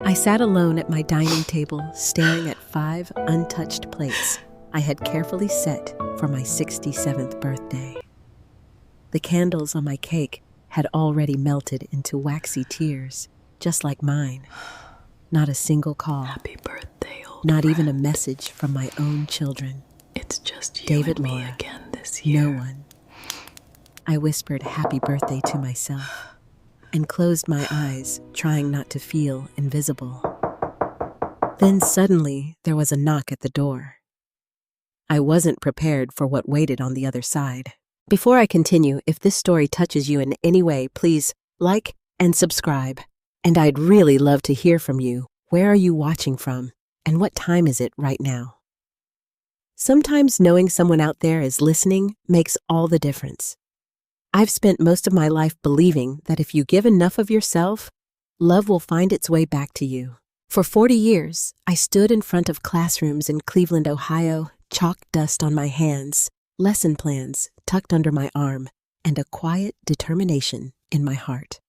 I sat alone at my dining table, staring at 5 untouched plates I had carefully set for my 67th birthday. The candles on my cake had already melted into waxy tears, just like mine. Not a single call. Happy birthday, old Not friend. even a message from my own children. It's just you David, and me Laura, again this year. No one. I whispered happy birthday to myself and closed my eyes, trying not to feel invisible. Then suddenly there was a knock at the door. I wasn't prepared for what waited on the other side. Before I continue, if this story touches you in any way, please like and subscribe. And I'd really love to hear from you. Where are you watching from? And what time is it right now? Sometimes knowing someone out there is listening makes all the difference. I've spent most of my life believing that if you give enough of yourself, love will find its way back to you. For 40 years, I stood in front of classrooms in Cleveland, Ohio, chalk dust on my hands, lesson plans tucked under my arm, and a quiet determination in my heart.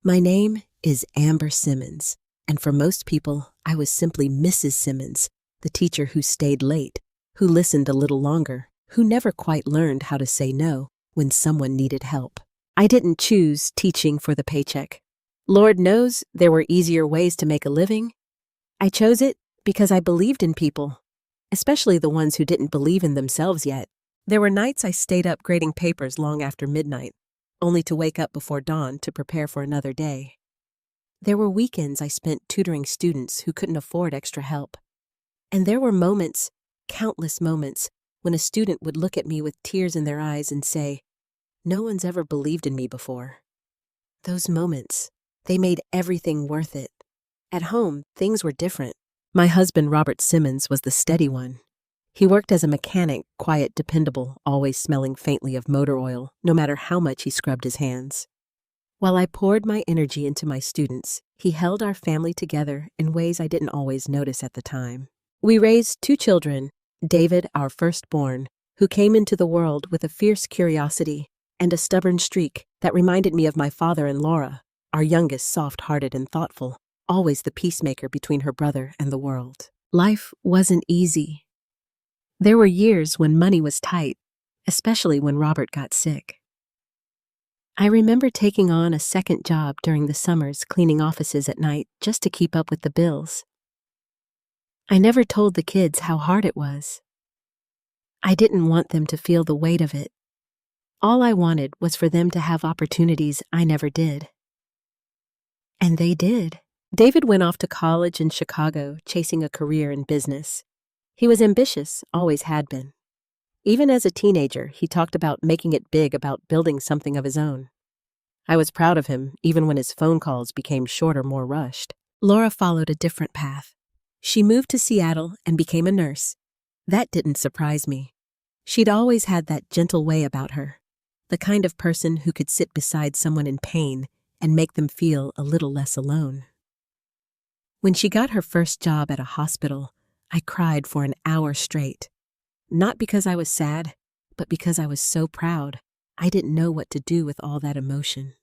My name is Amber Simmons, and for most people, I was simply Mrs. Simmons, the teacher who stayed late, who listened a little longer, who never quite learned how to say no when someone needed help. I didn't choose teaching for the paycheck. Lord knows there were easier ways to make a living. I chose it because I believed in people, especially the ones who didn't believe in themselves yet. There were nights I stayed up grading papers long after midnight, only to wake up before dawn to prepare for another day. There were weekends I spent tutoring students who couldn't afford extra help. And there were moments, countless moments, when a student would look at me with tears in their eyes and say, "No one's ever believed in me before." Those moments, they made everything worth it. At home, things were different. My husband, Robert Simmons, was the steady one. He worked as a mechanic, quiet, dependable, always smelling faintly of motor oil, no matter how much he scrubbed his hands. While I poured my energy into my students, he held our family together in ways I didn't always notice at the time. We raised 2 children, David, our firstborn, who came into the world with a fierce curiosity and a stubborn streak that reminded me of my father and Laura, our youngest, soft-hearted and thoughtful, always the peacemaker between her brother and the world. Life wasn't easy. There were years when money was tight, especially when Robert got sick. I remember taking on a second job during the summers, cleaning offices at night just to keep up with the bills. I never told the kids how hard it was. I didn't want them to feel the weight of it. All I wanted was for them to have opportunities I never did. And they did. David went off to college in Chicago, chasing a career in business. He was ambitious, always had been. Even as a teenager, he talked about making it big, about building something of his own. I was proud of him, even when his phone calls became shorter, more rushed. Laura followed a different path. She moved to Seattle and became a nurse. That didn't surprise me. She'd always had that gentle way about her, the kind of person who could sit beside someone in pain and make them feel a little less alone. When she got her first job at a hospital, I cried for an hour straight. Not because I was sad, but because I was so proud. I didn't know what to do with all that emotion.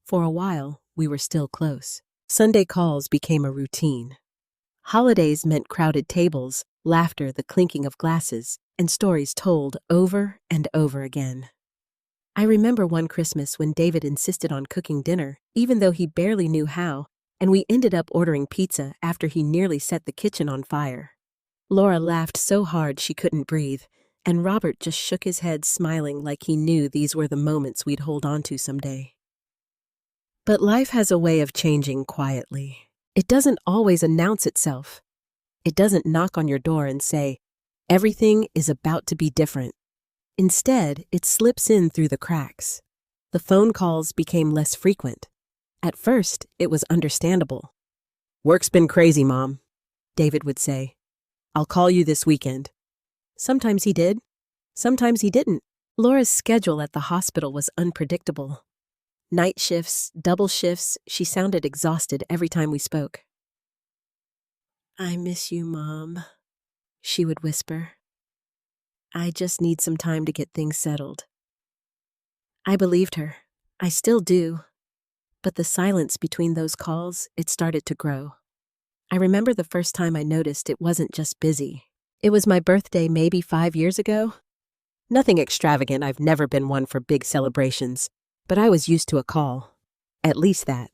For a while, we were still close. Sunday calls became a routine. Holidays meant crowded tables, laughter, the clinking of glasses, and stories told over and over again. I remember one Christmas when David insisted on cooking dinner, even though he barely knew how, and we ended up ordering pizza after he nearly set the kitchen on fire. Laura laughed so hard she couldn't breathe, and Robert just shook his head, smiling like he knew these were the moments we'd hold on to someday. But life has a way of changing quietly. It doesn't always announce itself. It doesn't knock on your door and say, "Everything is about to be different." Instead, it slips in through the cracks. The phone calls became less frequent. At first, it was understandable. "Work's been crazy, Mom," David would say. "I'll call you this weekend." Sometimes he did. Sometimes he didn't. Laura's schedule at the hospital was unpredictable. Night shifts, double shifts, she sounded exhausted every time we spoke. "I miss you, Mom," she would whisper. "I just need some time to get things settled." I believed her. I still do. But the silence between those calls, it started to grow. I remember the first time I noticed it wasn't just busy. It was my birthday maybe 5 years ago. Nothing extravagant, I've never been one for big celebrations, but I was used to a call. At least that.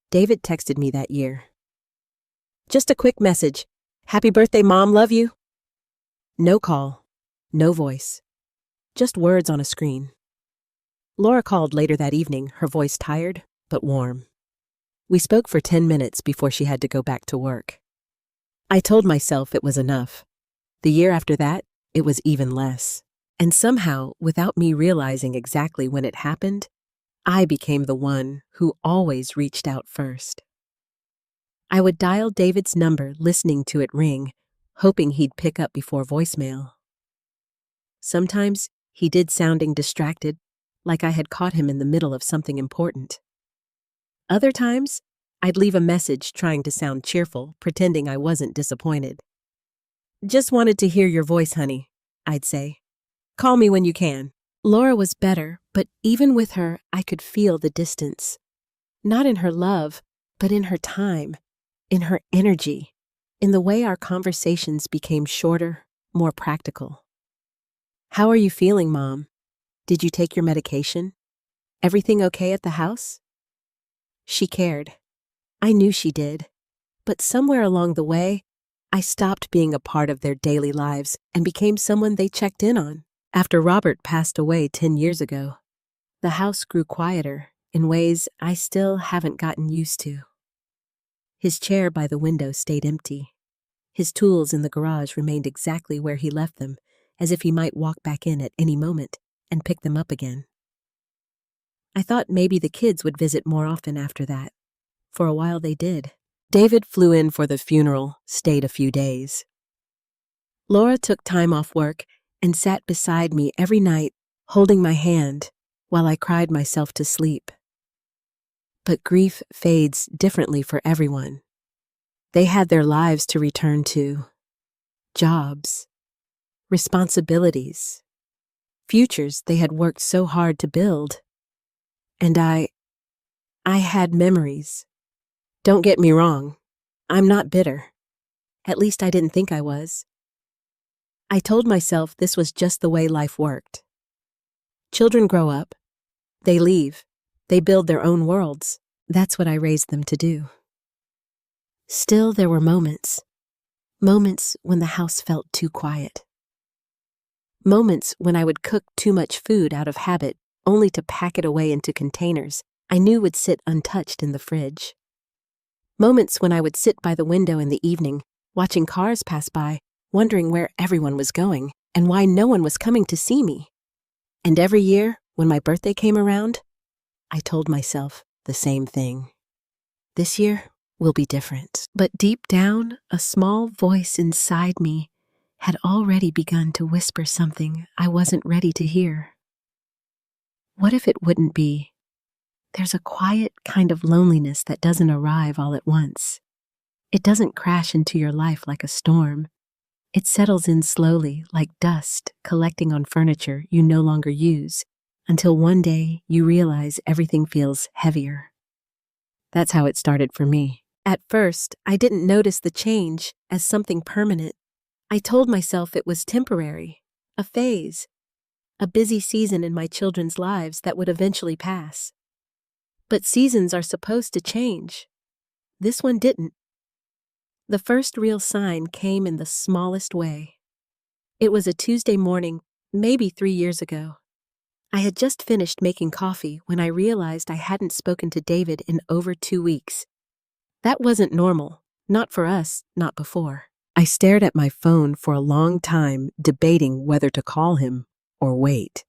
David texted me that year. Just a quick message. Happy birthday, Mom, love you. No call, no voice, just words on a screen. Laura called later that evening, her voice tired but warm. We spoke for 10 minutes before she had to go back to work. I told myself it was enough. The year after that, it was even less. And somehow, without me realizing exactly when it happened, I became the one who always reached out first. I would dial David's number, listening to it ring, hoping he'd pick up before voicemail. Sometimes he did, sounding distracted, like I had caught him in the middle of something important. Other times, I'd leave a message trying to sound cheerful, pretending I wasn't disappointed. Just wanted to hear your voice, honey, I'd say. Call me when you can. Laura was better, but even with her, I could feel the distance. Not in her love, but in her time, in her energy, in the way our conversations became shorter, more practical. How are you feeling, Mom? Did you take your medication? Everything okay at the house? She cared. I knew she did. But somewhere along the way, I stopped being a part of their daily lives and became someone they checked in on. After Robert passed away 10 years ago, the house grew quieter in ways I still haven't gotten used to. His chair by the window stayed empty. His tools in the garage remained exactly where he left them, as if he might walk back in at any moment and pick them up again. I thought maybe the kids would visit more often after that. For a while they did. David flew in for the funeral, stayed a few days. Laura took time off work and sat beside me every night, holding my hand while I cried myself to sleep. But grief fades differently for everyone. They had their lives to return to, jobs, responsibilities, futures they had worked so hard to build. And I had memories. Don't get me wrong, I'm not bitter. At least I didn't think I was. I told myself this was just the way life worked. Children grow up, they leave, they build their own worlds. That's what I raised them to do. Still, there were moments when the house felt too quiet. Moments when I would cook too much food out of habit, only to pack it away into containers I knew would sit untouched in the fridge. Moments when I would sit by the window in the evening, watching cars pass by, wondering where everyone was going and why no one was coming to see me. And every year, when my birthday came around, I told myself the same thing. This year will be different. But deep down, a small voice inside me had already begun to whisper something I wasn't ready to hear. What if it wouldn't be? There's a quiet kind of loneliness that doesn't arrive all at once. It doesn't crash into your life like a storm. It settles in slowly, like dust collecting on furniture you no longer use, until one day you realize everything feels heavier. That's how it started for me. At first, I didn't notice the change as something permanent. I told myself it was temporary, a phase, a busy season in my children's lives that would eventually pass. But seasons are supposed to change. This one didn't. The first real sign came in the smallest way. It was a Tuesday morning, maybe 3 years ago. I had just finished making coffee when I realized I hadn't spoken to David in over 2 weeks. That wasn't normal, not for us, not before. I stared at my phone for a long time, debating whether to call him or wait.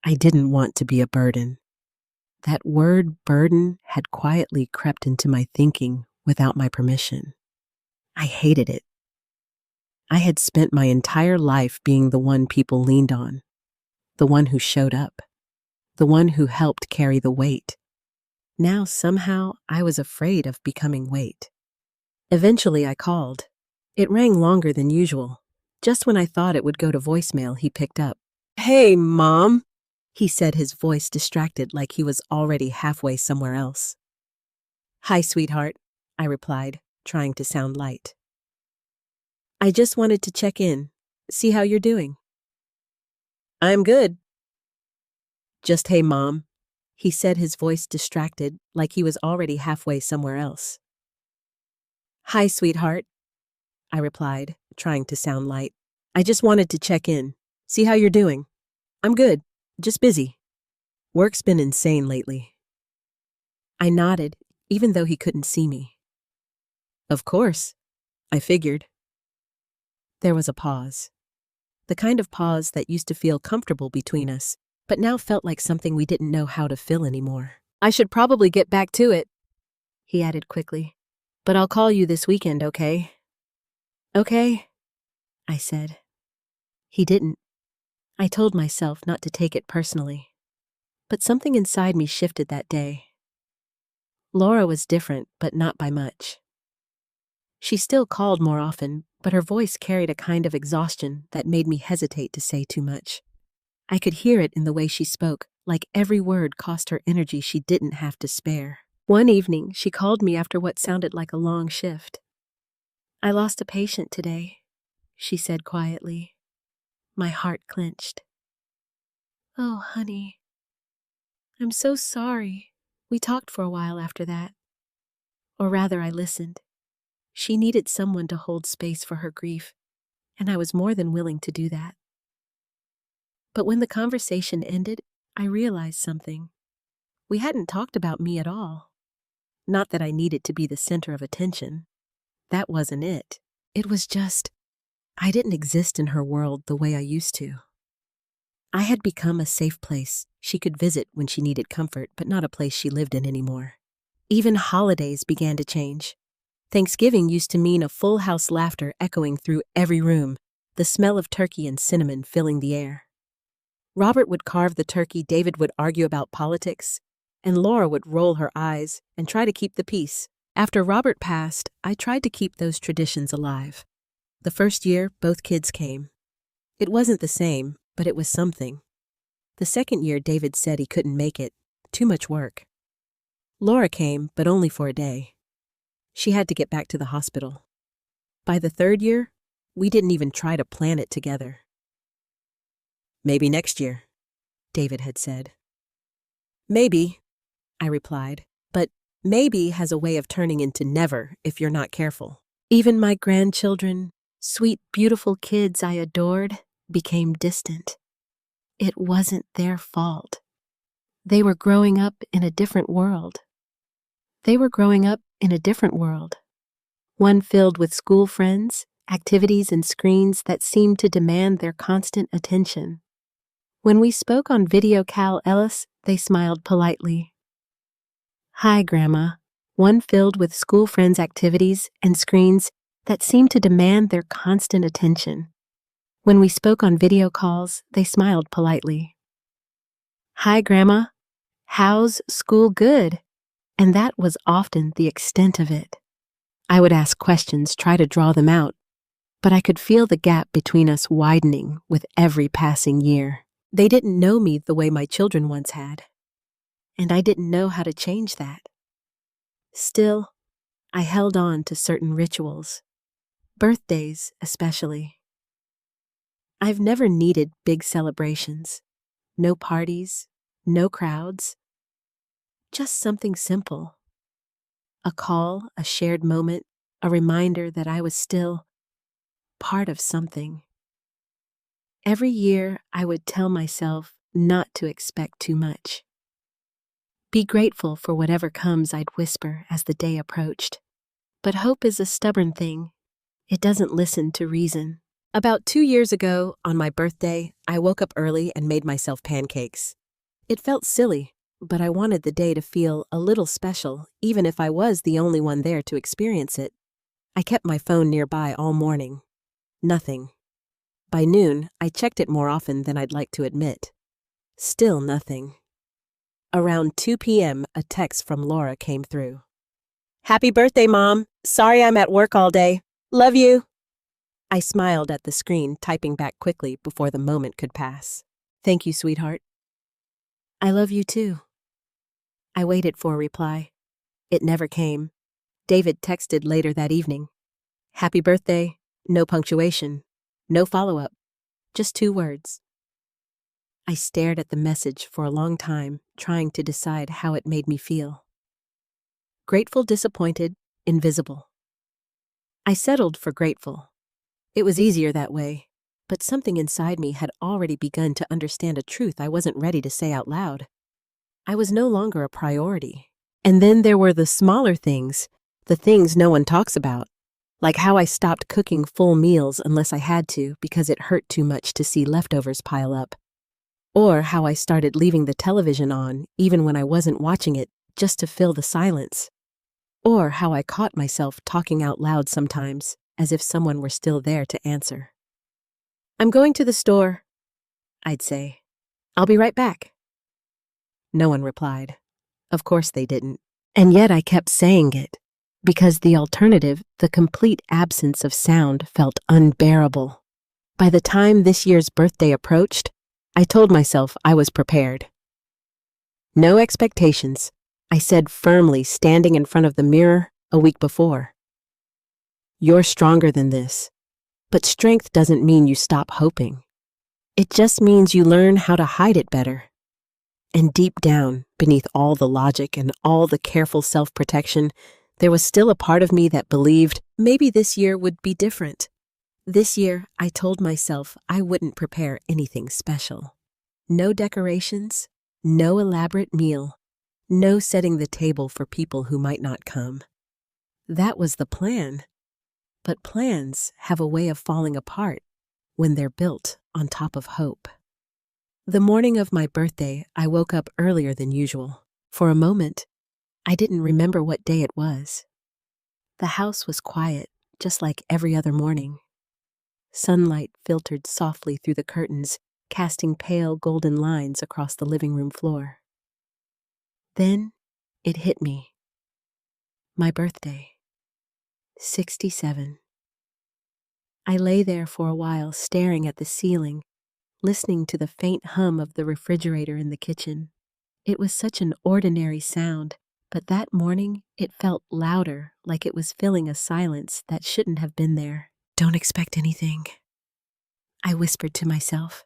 I didn't want to be a burden. That word burden had quietly crept into my thinking without my permission. I hated it. I had spent my entire life being the one people leaned on, the one who showed up, the one who helped carry the weight. Now somehow I was afraid of becoming weight. Eventually I called. It rang longer than usual. Just when I thought it would go to voicemail, he picked up. Hey, Mom. he said, his voice distracted like he was already halfway somewhere else. "Hi, sweetheart," I replied, trying to sound light. "I just wanted to check in, see how you're doing." "I'm good." "Just hey, Mom," he said, his voice distracted like he was already halfway somewhere else. "Hi, sweetheart," I replied, trying to sound light. "I just wanted to check in, see how you're doing." "I'm good, just busy. Work's been insane lately." I nodded, even though he couldn't see me. "Of course, I figured." There was a pause. The kind of pause that used to feel comfortable between us, but now felt like something we didn't know how to fill anymore. "I should probably get back to it," he added quickly. "But I'll call you this weekend, okay?" "Okay," I said. He didn't. I told myself not to take it personally. But something inside me shifted that day. Laura was different, but not by much. She still called more often, but her voice carried a kind of exhaustion that made me hesitate to say too much. I could hear it in the way she spoke, like every word cost her energy she didn't have to spare. One evening, she called me after what sounded like a long shift. "I lost a patient today," she said quietly. My heart clenched. "Oh, honey, I'm so sorry." We talked for a while after that. Or rather, I listened. She needed someone to hold space for her grief, and I was more than willing to do that. But when the conversation ended, I realized something. We hadn't talked about me at all. Not that I needed to be the center of attention. That wasn't it. It was just, I didn't exist in her world the way I used to. I had become a safe place she could visit when she needed comfort, but not a place she lived in anymore. Even holidays began to change. Thanksgiving used to mean a full house laughter echoing through every room, the smell of turkey and cinnamon filling the air. Robert would carve the turkey, David would argue about politics, and Laura would roll her eyes and try to keep the peace. After Robert passed, I tried to keep those traditions alive. The first year, both kids came. It wasn't the same, but it was something. The second year, David said he couldn't make it. Too much work. Laura came, but only for a day. She had to get back to the hospital. By the third year, we didn't even try to plan it together. "Maybe next year," David had said. "Maybe," I replied, but maybe has a way of turning into never if you're not careful. Even my grandchildren, sweet, beautiful kids I adored, became distant. It wasn't their fault. They were growing up in a different world. One filled with school friends, activities and screens that seemed to demand their constant attention. When we spoke on video, Cal Ellis, they smiled politely. "Hi, Grandma." One filled with school friends' activities and screens that seemed to demand their constant attention. When we spoke on video calls, they smiled politely. "Hi, Grandma. How's school? Good?" And that was often the extent of it. I would ask questions, try to draw them out, but I could feel the gap between us widening with every passing year. They didn't know me the way my children once had, and I didn't know how to change that. Still, I held on to certain rituals, birthdays especially. I've never needed big celebrations, no parties, no crowds, just something simple. A call, a shared moment, a reminder that I was still part of something. Every year, I would tell myself not to expect too much. Be grateful for whatever comes, I'd whisper as the day approached. But hope is a stubborn thing. It doesn't listen to reason. About 2 years ago, on my birthday, I woke up early and made myself pancakes. It felt silly, but I wanted the day to feel a little special, even if I was the only one there to experience it. I kept my phone nearby all morning. Nothing. By noon, I checked it more often than I'd like to admit. Still nothing. Around 2 p.m., a text from Laura came through. "Happy birthday, Mom. Sorry I'm at work all day. Love you." I smiled at the screen, typing back quickly before the moment could pass. "Thank you, sweetheart." I love you too. I waited for a reply. It never came. David texted later that evening. Happy birthday, no punctuation, no follow-up, just 2 words. I stared at the message for a long time, trying to decide how it made me feel. Grateful, disappointed, invisible. I settled for grateful. It was easier that way, but something inside me had already begun to understand a truth I wasn't ready to say out loud. I was no longer a priority. And then there were the smaller things, the things no one talks about, like how I stopped cooking full meals unless I had to because it hurt too much to see leftovers pile up, or how I started leaving the television on even when I wasn't watching it just to fill the silence, or how I caught myself talking out loud sometimes as if someone were still there to answer. I'm going to the store, I'd say. I'll be right back. No one replied. Of course they didn't. And yet I kept saying it, because the alternative, the complete absence of sound, felt unbearable. By the time this year's birthday approached, I told myself I was prepared. No expectations, I said firmly, standing in front of the mirror a week before. You're stronger than this, but strength doesn't mean you stop hoping. It just means you learn how to hide it better. And deep down, beneath all the logic and all the careful self-protection, there was still a part of me that believed maybe this year would be different. This year, I told myself I wouldn't prepare anything special. No decorations, no elaborate meal, no setting the table for people who might not come. That was the plan. But plans have a way of falling apart when they're built on top of hope. The morning of my birthday, I woke up earlier than usual. For a moment, I didn't remember what day it was. The house was quiet, just like every other morning. Sunlight filtered softly through the curtains, casting pale golden lines across the living room floor. Then it hit me. My birthday. 67. I lay there for a while, staring at the ceiling, listening to the faint hum of the refrigerator in the kitchen. It was such an ordinary sound, but that morning it felt louder, like it was filling a silence that shouldn't have been there. Don't expect anything, I whispered to myself.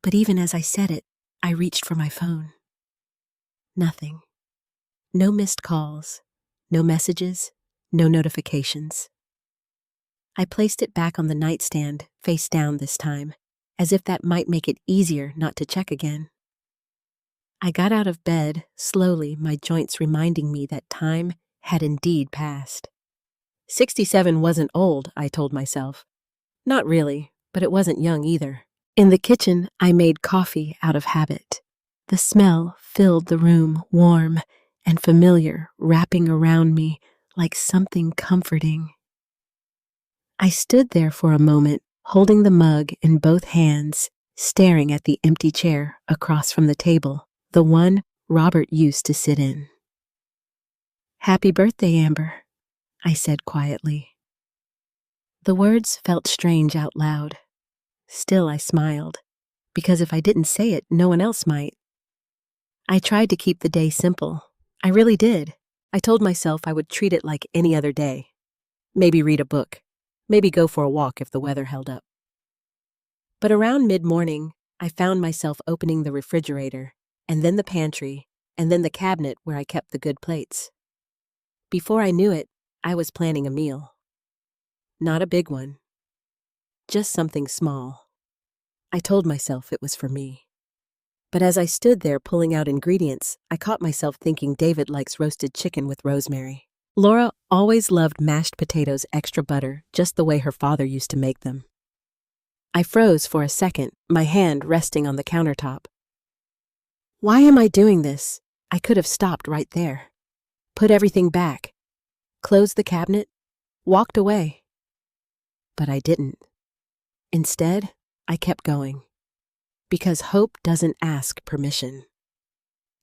But even as I said it, I reached for my phone. Nothing. No missed calls, no messages, no notifications. I placed it back on the nightstand, face down this time, as if that might make it easier not to check again. I got out of bed, slowly, my joints reminding me that time had indeed passed. 67 wasn't old, I told myself. Not really, but it wasn't young either. In the kitchen, I made coffee out of habit. The smell filled the room, warm and familiar, wrapping around me like something comforting. I stood there for a moment, holding the mug in both hands, staring at the empty chair across from the table, the one Robert used to sit in. Happy birthday, Amber, I said quietly. The words felt strange out loud. Still, I smiled, because if I didn't say it, no one else might. I tried to keep the day simple. I really did. I told myself I would treat it like any other day. Maybe read a book. Maybe go for a walk if the weather held up. But around mid-morning, I found myself opening the refrigerator, and then the pantry, and then the cabinet where I kept the good plates. Before I knew it, I was planning a meal. Not a big one. Just something small. I told myself it was for me. But as I stood there pulling out ingredients, I caught myself thinking David likes roasted chicken with rosemary. Laura always loved mashed potatoes extra butter, just the way her father used to make them. I froze for a second, my hand resting on the countertop. Why am I doing this? I could have stopped right there. Put everything back. Closed the cabinet. Walked away. But I didn't. Instead, I kept going. Because hope doesn't ask permission.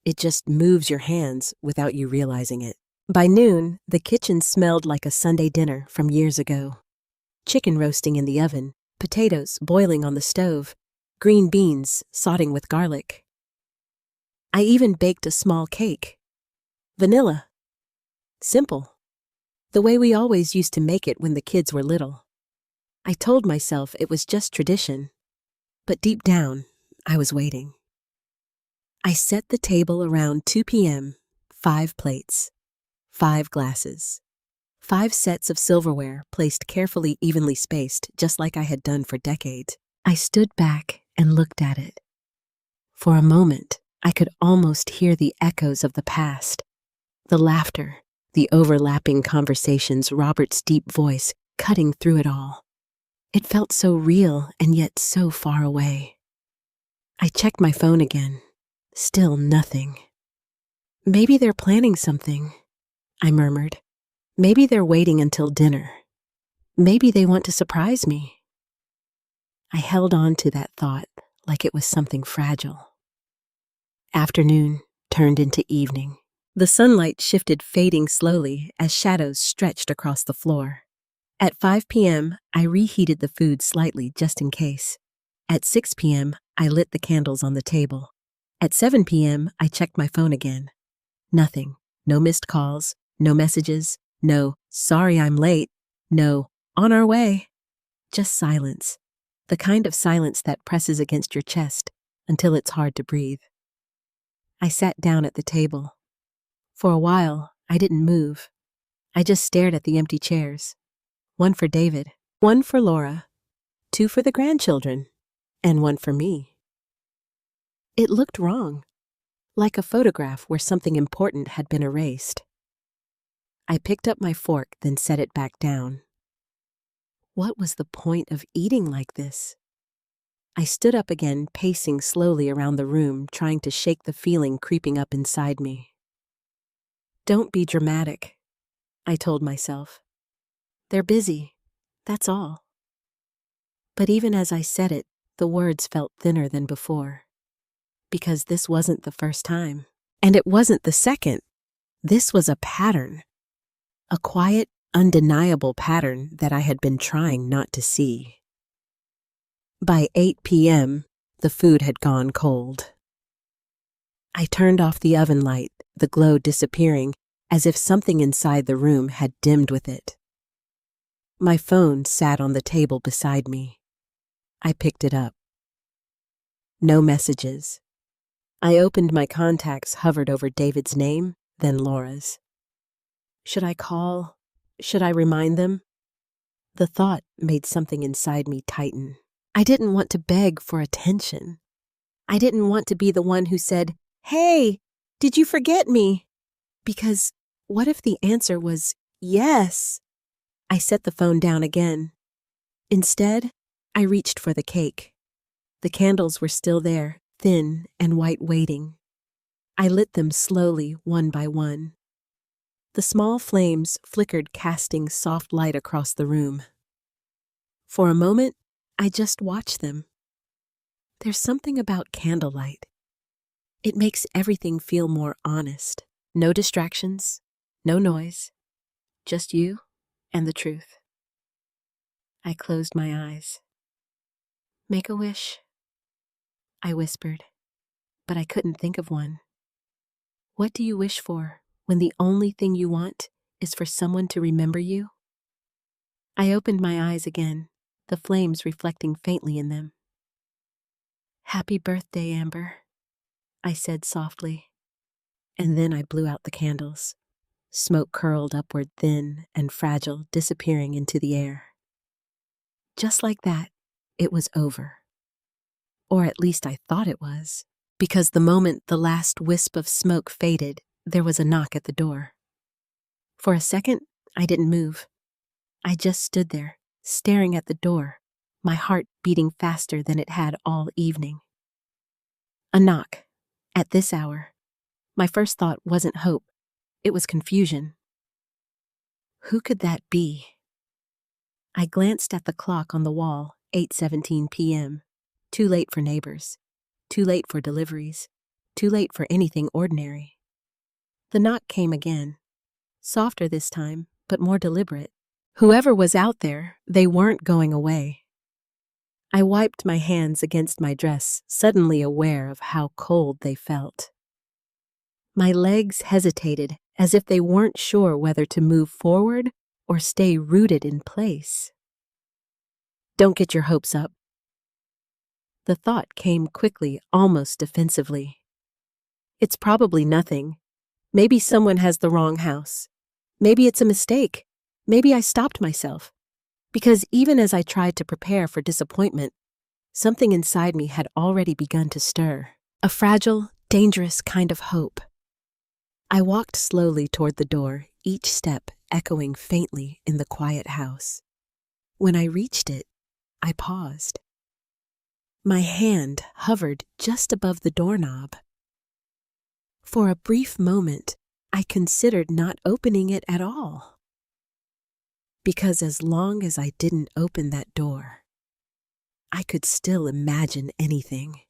It just moves your hands without you realizing it. By noon, the kitchen smelled like a Sunday dinner from years ago. Chicken roasting in the oven, potatoes boiling on the stove, green beans sautéing with garlic. I even baked a small cake. Vanilla. Simple. The way we always used to make it when the kids were little. I told myself it was just tradition, but deep down, I was waiting. I set the table around 2 p.m., 5 plates, 5 glasses, 5 sets of silverware placed carefully evenly spaced, just like I had done for decades. I stood back and looked at it. For a moment, I could almost hear the echoes of the past, the laughter, the overlapping conversations, Robert's deep voice cutting through it all. It felt so real and yet so far away. I checked my phone again. Still nothing. Maybe they're planning something, I murmured. Maybe they're waiting until dinner. Maybe they want to surprise me. I held on to that thought like it was something fragile. Afternoon turned into evening. The sunlight shifted, fading slowly as shadows stretched across the floor. At 5 p.m., I reheated the food slightly just in case. At 6 p.m., I lit the candles on the table. At 7 p.m., I checked my phone again. Nothing. No missed calls, no messages, no, sorry I'm late, no, on our way. Just silence. The kind of silence that presses against your chest until it's hard to breathe. I sat down at the table. For a while, I didn't move. I just stared at the empty chairs. 1 for David, 1 for Laura, 2 for the grandchildren, and 1 for me. It looked wrong, like a photograph where something important had been erased. I picked up my fork, then set it back down. What was the point of eating like this? I stood up again, pacing slowly around the room, trying to shake the feeling creeping up inside me. Don't be dramatic, I told myself. They're busy, that's all. But even as I said it, the words felt thinner than before. Because this wasn't the first time. And it wasn't the second. This was a pattern. A quiet, undeniable pattern that I had been trying not to see. By 8 p.m., the food had gone cold. I turned off the oven light, the glow disappearing, as if something inside the room had dimmed with it. My phone sat on the table beside me. I picked it up. No messages. I opened my contacts, hovered over David's name, then Laura's. Should I call? Should I remind them? The thought made something inside me tighten. I didn't want to beg for attention. I didn't want to be the one who said, "Hey, did you forget me?" Because what if the answer was yes? I set the phone down again. Instead, I reached for the cake. The candles were still there, thin and white, waiting. I lit them slowly, one by one. The small flames flickered, casting soft light across the room. For a moment, I just watched them. There's something about candlelight. It makes everything feel more honest. No distractions, no noise, just you and the truth. I closed my eyes. Make a wish, I whispered, but I couldn't think of one. What do you wish for when the only thing you want is for someone to remember you? I opened my eyes again, the flames reflecting faintly in them. Happy birthday, Amber, I said softly, and then I blew out the candles. Smoke curled upward, thin and fragile, disappearing into the air. Just like that, it was over. Or at least I thought it was, because the moment the last wisp of smoke faded, there was a knock at the door. For a second, I didn't move. I just stood there, staring at the door, my heart beating faster than it had all evening. A knock, at this hour. My first thought wasn't hope, it was confusion. Who could that be? I glanced at the clock on the wall, 8:17 p.m. Too late for neighbors, too late for deliveries, too late for anything ordinary. The knock came again, softer this time, but more deliberate. Whoever was out there, they weren't going away. I wiped my hands against my dress, suddenly aware of how cold they felt. My legs hesitated as if they weren't sure whether to move forward or stay rooted in place. Don't get your hopes up. The thought came quickly, almost defensively. It's probably nothing. Maybe someone has the wrong house. Maybe it's a mistake. Maybe I stopped myself. Because even as I tried to prepare for disappointment, something inside me had already begun to stir. A fragile, dangerous kind of hope. I walked slowly toward the door, each step echoing faintly in the quiet house. When I reached it, I paused. My hand hovered just above the doorknob. For a brief moment, I considered not opening it at all. Because as long as I didn't open that door, I could still imagine anything.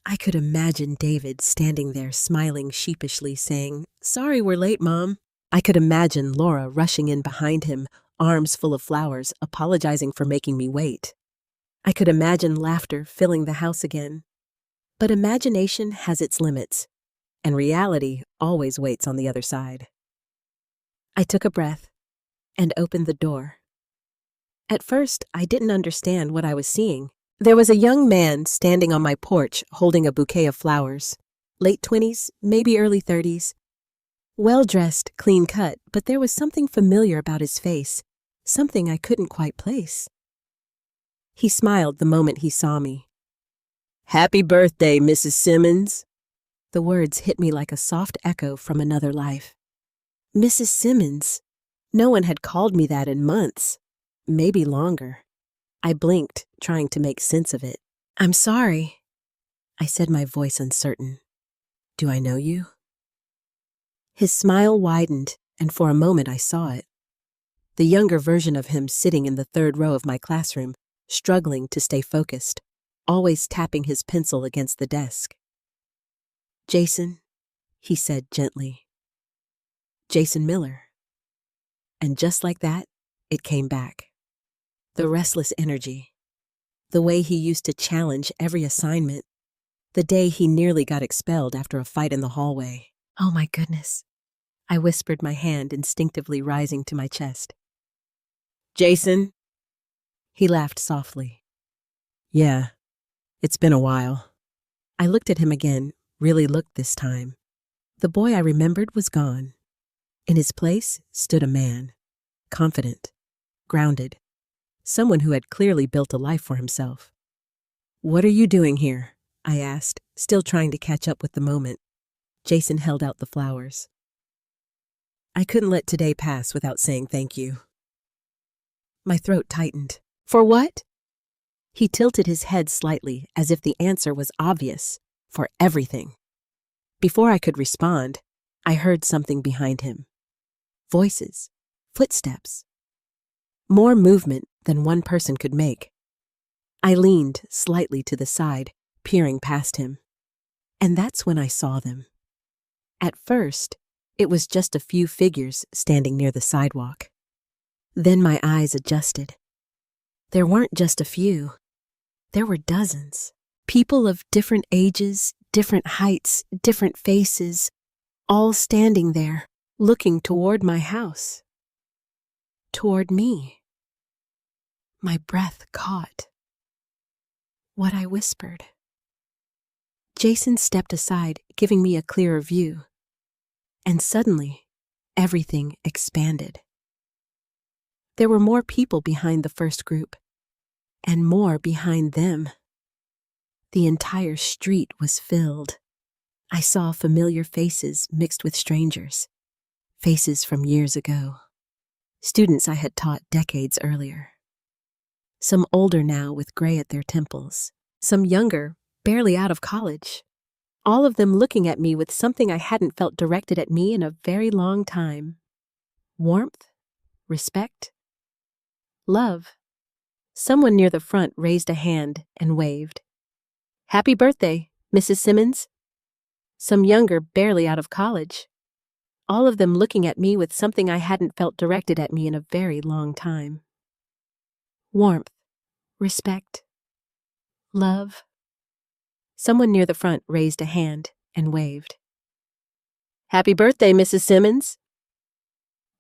I could imagine David standing there smiling sheepishly saying, "Sorry we're late, Mom." I could imagine Laura rushing in behind him, arms full of flowers, apologizing for making me wait. I could imagine laughter filling the house again. But imagination has its limits, and reality always waits on the other side. I took a breath and opened the door. At first, I didn't understand what I was seeing. There was a young man standing on my porch holding a bouquet of flowers. Late 20s, maybe early 30s. Well-dressed, clean-cut, but there was something familiar about his face, something I couldn't quite place. He smiled the moment he saw me. "Happy birthday, Mrs. Simmons." The words hit me like a soft echo from another life. Mrs. Simmons. No one had called me that in months, maybe longer. I blinked, trying to make sense of it. "I'm sorry," I said, my voice uncertain. "Do I know you?" His smile widened, and for a moment I saw it. The younger version of him sitting in the third row of my classroom, struggling to stay focused, always tapping his pencil against the desk. "Jason," he said gently. "Jason Miller." And just like that, it came back. The restless energy. The way he used to challenge every assignment. The day he nearly got expelled after a fight in the hallway. "Oh my goodness," I whispered, my hand instinctively rising to my chest. "Jason?" He laughed softly. "Yeah, it's been a while." I looked at him again, really looked this time. The boy I remembered was gone. In his place stood a man, confident, grounded, someone who had clearly built a life for himself. "What are you doing here?" I asked, still trying to catch up with the moment. Jason held out the flowers. "I couldn't let today pass without saying thank you." My throat tightened. "For what?" He tilted his head slightly, as if the answer was obvious. "For everything." Before I could respond, I heard something behind him. Voices, footsteps. More movement than one person could make. I leaned slightly to the side, peering past him. And that's when I saw them. At first, it was just a few figures standing near the sidewalk. Then my eyes adjusted. There weren't just a few. There were dozens. People of different ages, different heights, different faces, all standing there, looking toward my house. Toward me. My breath caught. What I whispered. Jason stepped aside, giving me a clearer view. And suddenly, everything expanded. There were more people behind the first group, and more behind them. The entire street was filled. I saw familiar faces mixed with strangers, faces from years ago, students I had taught decades earlier. Some older now with gray at their temples, some younger, barely out of college. All of them looking at me with something I hadn't felt directed at me in a very long time. Warmth, respect, love. Someone near the front raised a hand and waved. "Happy birthday, Mrs. Simmons." Some younger, barely out of college. All of them looking at me with something I hadn't felt directed at me in a very long time. Warmth, respect, love. Someone near the front raised a hand and waved. Happy birthday, Mrs. Simmons.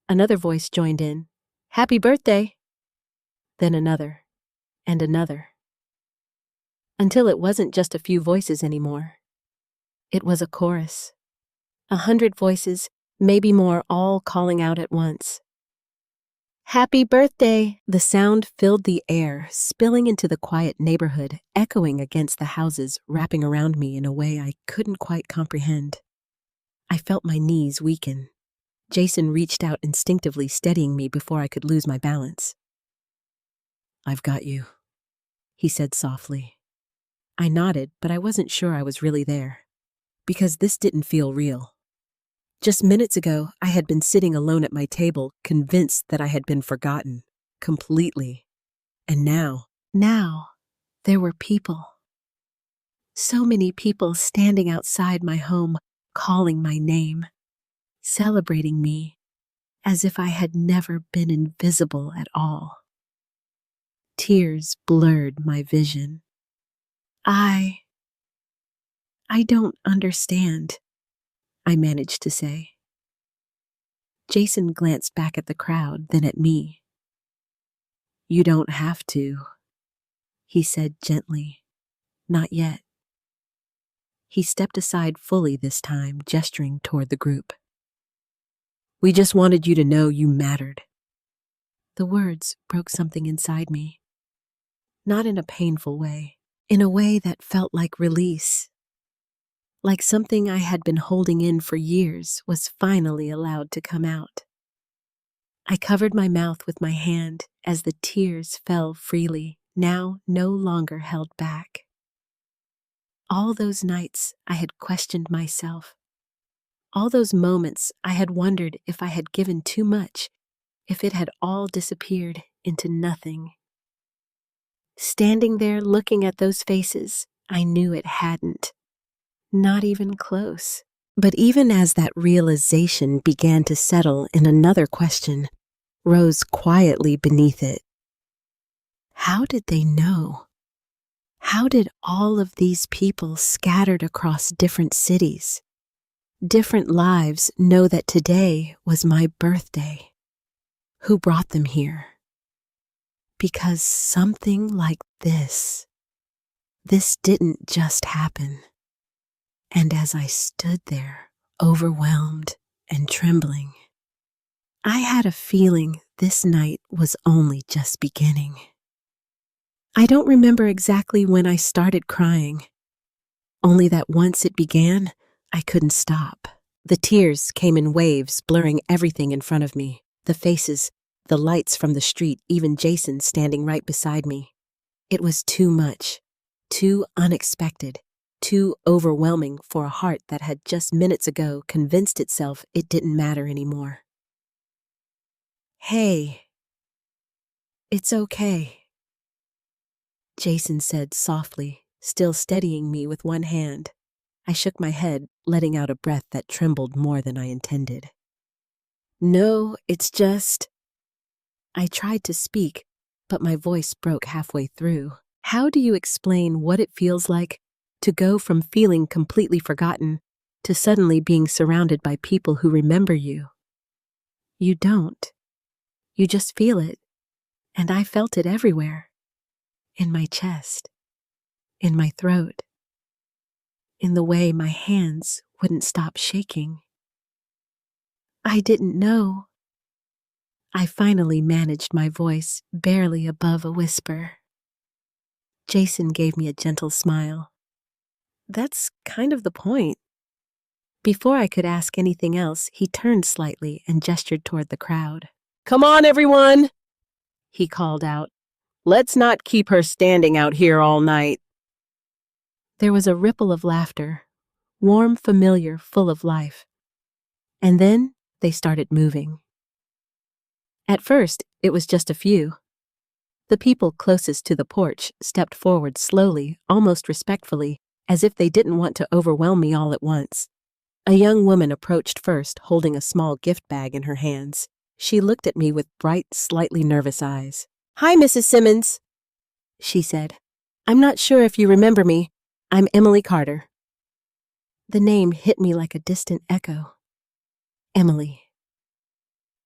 Another voice joined in. Happy birthday. Then another, and another. Until it wasn't just a few voices anymore. It was a chorus. 100 voices, maybe more, all calling out at once. Happy birthday! The sound filled the air, spilling into the quiet neighborhood, echoing against the houses, wrapping around me in a way I couldn't quite comprehend. I felt my knees weaken. Jason reached out instinctively, steadying me before I could lose my balance. I've got you, he said softly. I nodded, but I wasn't sure I was really there, because this didn't feel real. Just minutes ago, I had been sitting alone at my table, convinced that I had been forgotten, completely. And now, there were people. So many people standing outside my home, calling my name, celebrating me, as if I had never been invisible at all. Tears blurred my vision. I don't understand, I managed to say. Jason glanced back at the crowd, then at me. You don't have to, he said gently. Not yet. He stepped aside fully this time, gesturing toward the group. We just wanted you to know you mattered. The words broke something inside me. Not in a painful way, in a way that felt like release. Like something I had been holding in for years was finally allowed to come out. I covered my mouth with my hand as the tears fell freely, now no longer held back. All those nights I had questioned myself. All those moments I had wondered if I had given too much, if it had all disappeared into nothing. Standing there looking at those faces, I knew it hadn't. Not even close. But even as that realization began to settle in, another question rose quietly beneath it. How did they know? How did all of these people scattered across different cities, different lives know that today was my birthday? Who brought them here? Because something like this didn't just happen. And as I stood there, overwhelmed and trembling, I had a feeling this night was only just beginning. I don't remember exactly when I started crying, only that once it began, I couldn't stop. The tears came in waves, blurring everything in front of me, the faces, the lights from the street, even Jason standing right beside me. It was too much, too unexpected, too overwhelming for a heart that had just minutes ago convinced itself it didn't matter anymore. Hey, it's okay, Jason said softly, still steadying me with one hand. I shook my head, letting out a breath that trembled more than I intended. No, it's just... I tried to speak, but my voice broke halfway through. How do you explain what it feels like to go from feeling completely forgotten to suddenly being surrounded by people who remember you? You don't. You just feel it, and I felt it everywhere. In my chest, in my throat, in the way my hands wouldn't stop shaking. I didn't know. I finally managed my voice barely above a whisper. Jason gave me a gentle smile. That's kind of the point. Before I could ask anything else, he turned slightly and gestured toward the crowd. Come on, everyone, he called out. Let's not keep her standing out here all night. There was a ripple of laughter, warm, familiar, full of life. And then they started moving. At first, it was just a few. The people closest to the porch stepped forward slowly, almost respectfully, as if they didn't want to overwhelm me all at once. A young woman approached first, holding a small gift bag in her hands. She looked at me with bright, slightly nervous eyes. Hi, Mrs. Simmons, she said. I'm not sure if you remember me. I'm Emily Carter. The name hit me like a distant echo. Emily.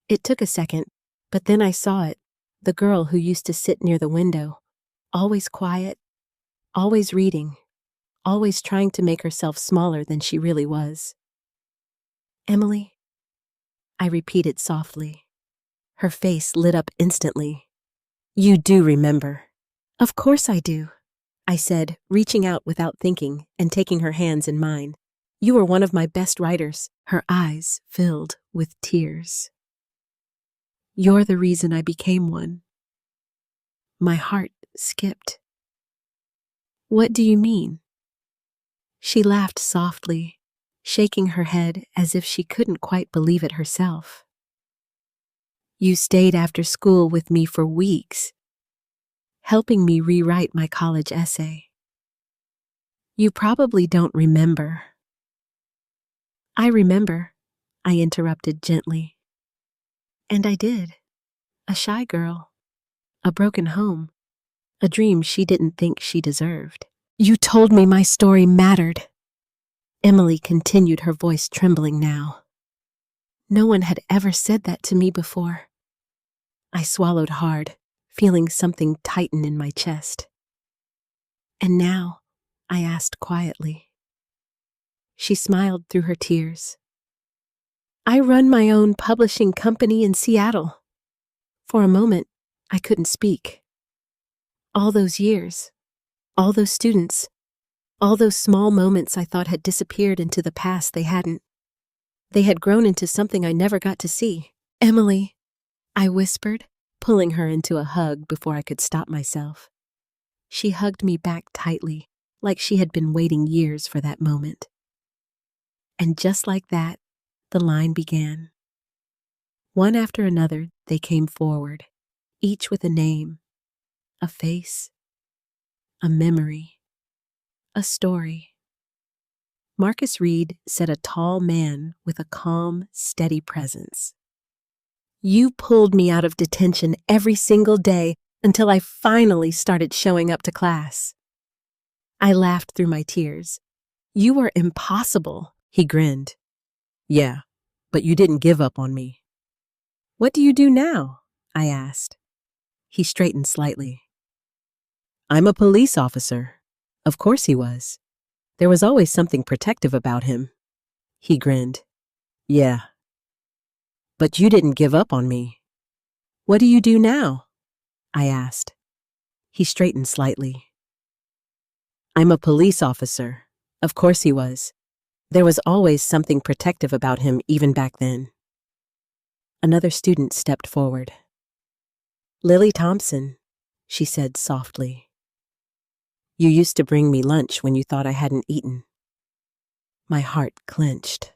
It took a second, but then I saw it, the girl who used to sit near the window, always quiet, always reading, always trying to make herself smaller than she really was. Emily? I repeated softly. Her face lit up instantly. You do remember. Of course I do, I said, reaching out without thinking and taking her hands in mine. You were one of my best writers. Her eyes filled with tears. You're the reason I became one. My heart skipped. What do you mean? She laughed softly, shaking her head as if she couldn't quite believe it herself. You stayed after school with me for weeks, helping me rewrite my college essay. You probably don't remember. I remember, I interrupted gently. And I did. A shy girl, a broken home, a dream she didn't think she deserved. You told me my story mattered. Emily continued, her voice trembling now. No one had ever said that to me before. I swallowed hard, feeling something tighten in my chest. And now? I asked quietly. She smiled through her tears. I run my own publishing company in Seattle. For a moment, I couldn't speak. All those years, all those students, all those small moments I thought had disappeared into the past, they hadn't. They had grown into something I never got to see. Emily, I whispered, pulling her into a hug before I could stop myself. She hugged me back tightly, like she had been waiting years for that moment. And just like that, the line began. One after another, they came forward, each with a name, a face, a memory, a story. Marcus Reed said, a tall man with a calm, steady presence. You pulled me out of detention every single day until I finally started showing up to class. I laughed through my tears. You were impossible, he grinned. Yeah, but you didn't give up on me. What do you do now? I asked. He straightened slightly. I'm a police officer. Of course he was. There was always something protective about him. He grinned. Yeah. But you didn't give up on me. What do you do now? I asked. He straightened slightly. I'm a police officer. Of course he was. There was always something protective about him even back then. Another student stepped forward. Lily Thompson, she said softly. You used to bring me lunch when you thought I hadn't eaten. My heart clenched.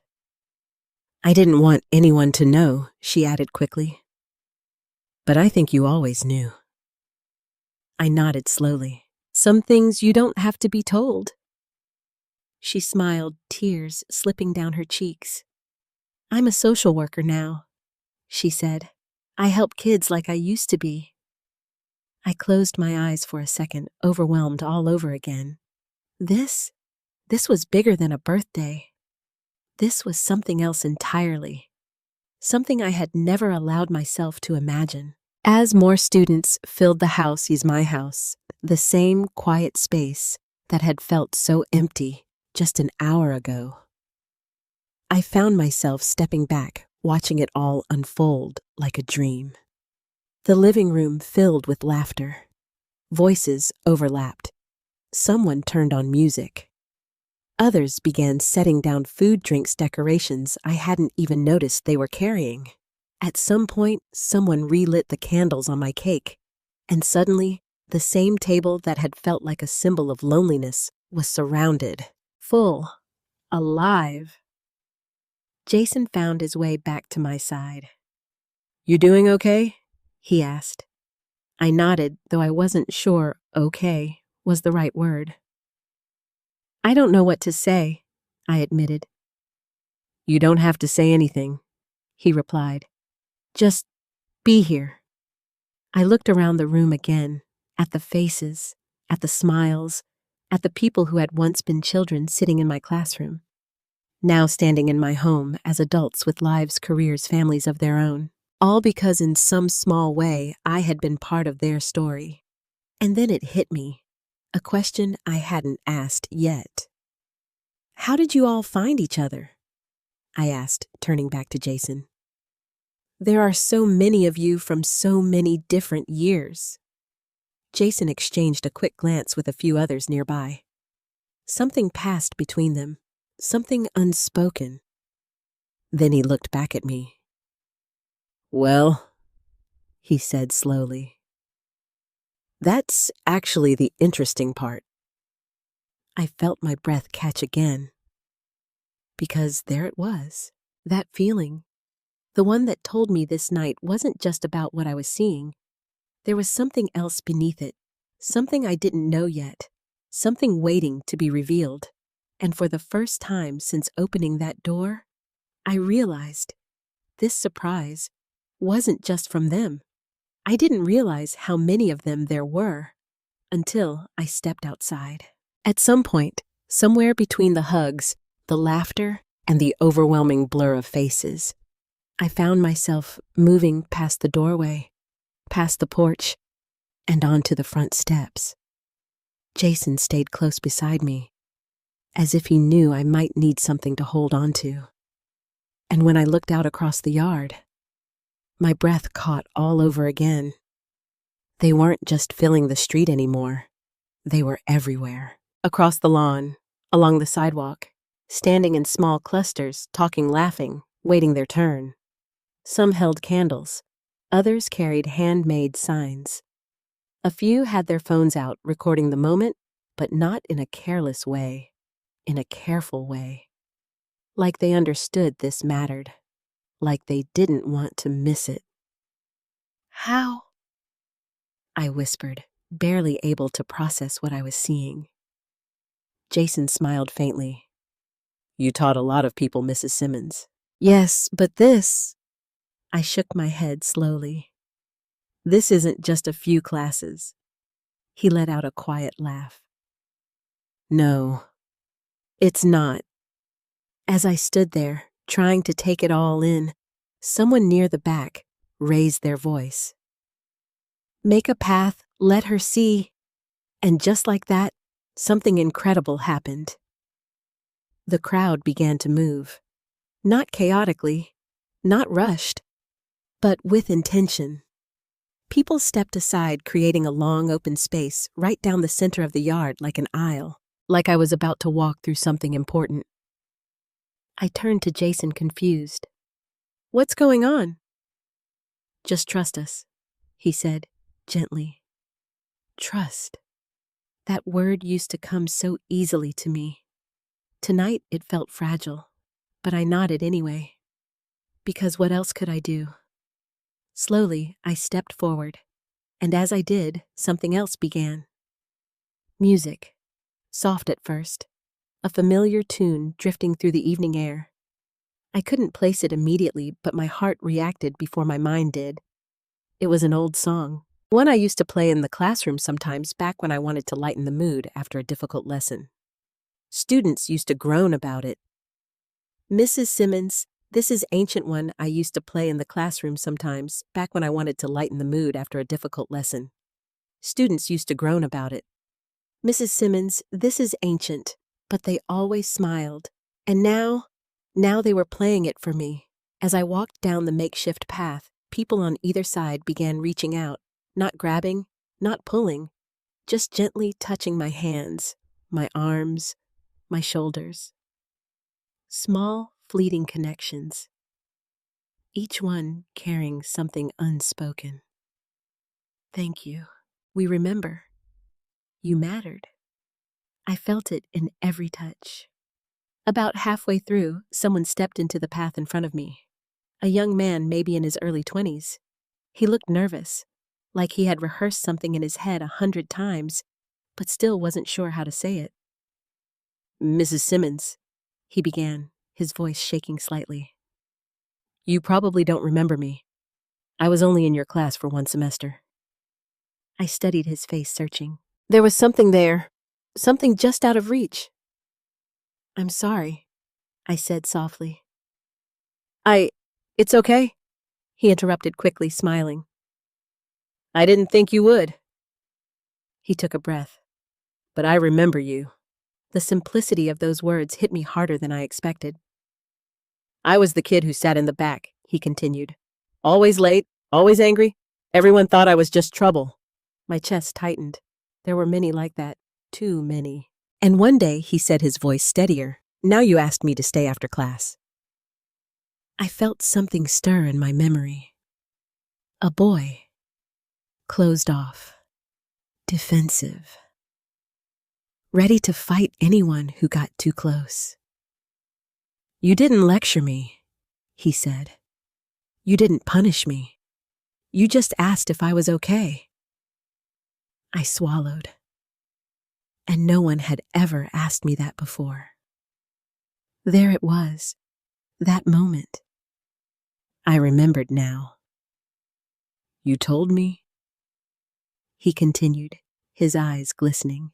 I didn't want anyone to know, she added quickly. But I think you always knew. I nodded slowly. Some things you don't have to be told. She smiled, tears slipping down her cheeks. I'm a social worker now, she said. I help kids like I used to be. I closed my eyes for a second, overwhelmed all over again. This was bigger than a birthday. This was something else entirely. Something I had never allowed myself to imagine. As more students filled the house, my house, the same quiet space that had felt so empty just an hour ago, I found myself stepping back, watching it all unfold like a dream. The living room filled with laughter. Voices overlapped. Someone turned on music. Others began setting down food, drinks, decorations I hadn't even noticed they were carrying. At some point, someone relit the candles on my cake, and suddenly, the same table that had felt like a symbol of loneliness was surrounded, full, alive. Jason found his way back to my side. You doing okay? He asked. I nodded, though I wasn't sure okay was the right word. I don't know what to say, I admitted. You don't have to say anything, he replied. Just be here. I looked around the room again, at the faces, at the smiles, at the people who had once been children sitting in my classroom. now standing in my home as adults with lives, careers, families of their own. All because in some small way I had been part of their story. And then it hit me, a question I hadn't asked yet. How did you all find each other? I asked, turning back to Jason. There are so many of you from so many different years. Jason exchanged a quick glance with a few others nearby. Something passed between them, something unspoken. Then he looked back at me. Well, he said slowly, that's actually the interesting part. I felt my breath catch again. Because there it was, that feeling. The one that told me this night wasn't just about what I was seeing. There was something else beneath it, something I didn't know yet, something waiting to be revealed. And for the first time since opening that door, I realized this surprise wasn't just from them. I didn't realize how many of them there were until I stepped outside. At some point, somewhere between the hugs, the laughter, and the overwhelming blur of faces, I found myself moving past the doorway, past the porch, and onto the front steps. Jason stayed close beside me, as if he knew I might need something to hold on to. And when I looked out across the yard, my breath caught all over again. They weren't just filling the street anymore. They were everywhere. Across the lawn, along the sidewalk, standing in small clusters, talking, laughing, waiting their turn. Some held candles. Others carried handmade signs. A few had their phones out, recording the moment, but not in a careless way, in a careful way. Like they understood this mattered. Like they didn't want to miss it. How? I whispered, barely able to process what I was seeing. Jason smiled faintly. You taught a lot of people, Mrs. Simmons. Yes, but this... I shook my head slowly. This isn't just a few classes. He let out a quiet laugh. No, it's not. As I stood there, trying to take it all in, someone near the back raised their voice. Make a path, let her see. And just like that, something incredible happened. The crowd began to move. Not chaotically, not rushed, but with intention. People stepped aside, creating a long open space right down the center of the yard like an aisle, like I was about to walk through something important. I turned to Jason, confused. What's going on? Just trust us, he said, gently. Trust. That word used to come so easily to me. Tonight it felt fragile, but I nodded anyway. Because what else could I do? Slowly, I stepped forward, and as I did, something else began. Music. Soft at first. A familiar tune drifting through the evening air. I couldn't place it immediately, but my heart reacted before my mind did. It was an old song. One I used to play in the classroom sometimes back when I wanted to lighten the mood after a difficult lesson. Students used to groan about it. Mrs. Simmons, this is ancient one I used to play in the classroom sometimes back when I wanted to lighten the mood after a difficult lesson. Students used to groan about it. Mrs. Simmons, this is ancient, but they always smiled. And now they were playing it for me. As I walked down the makeshift path, people on either side began reaching out, not grabbing, not pulling, just gently touching my hands, my arms, my shoulders. Small, fleeting connections, each one carrying something unspoken. Thank you. We remember. You mattered. I felt it in every touch. About halfway through, someone stepped into the path in front of me. A young man, maybe in his early 20s. He looked nervous, like he had rehearsed something in his head 100 times, but still wasn't sure how to say it. Mrs. Simmons, he began, his voice shaking slightly. You probably don't remember me. I was only in your class for one semester. I studied his face, searching. There was something there, something just out of reach. I'm sorry. I said softly. It's okay, he interrupted quickly, smiling. I didn't think you would. He took a breath. But I remember you. The simplicity of those words hit me harder than I expected. I was the kid who sat in the back, he continued. Always late, always angry. Everyone thought I was just trouble. My chest tightened. There were many like that. Too many. And one day, he said, his voice steadier, now you asked me to stay after class. I felt something stir in my memory. A boy. Closed off. Defensive. Ready to fight anyone who got too close. You didn't lecture me, he said. You didn't punish me. You just asked if I was okay. I swallowed. And no one had ever asked me that before. There it was, that moment. I remembered now. You told me? He continued, his eyes glistening.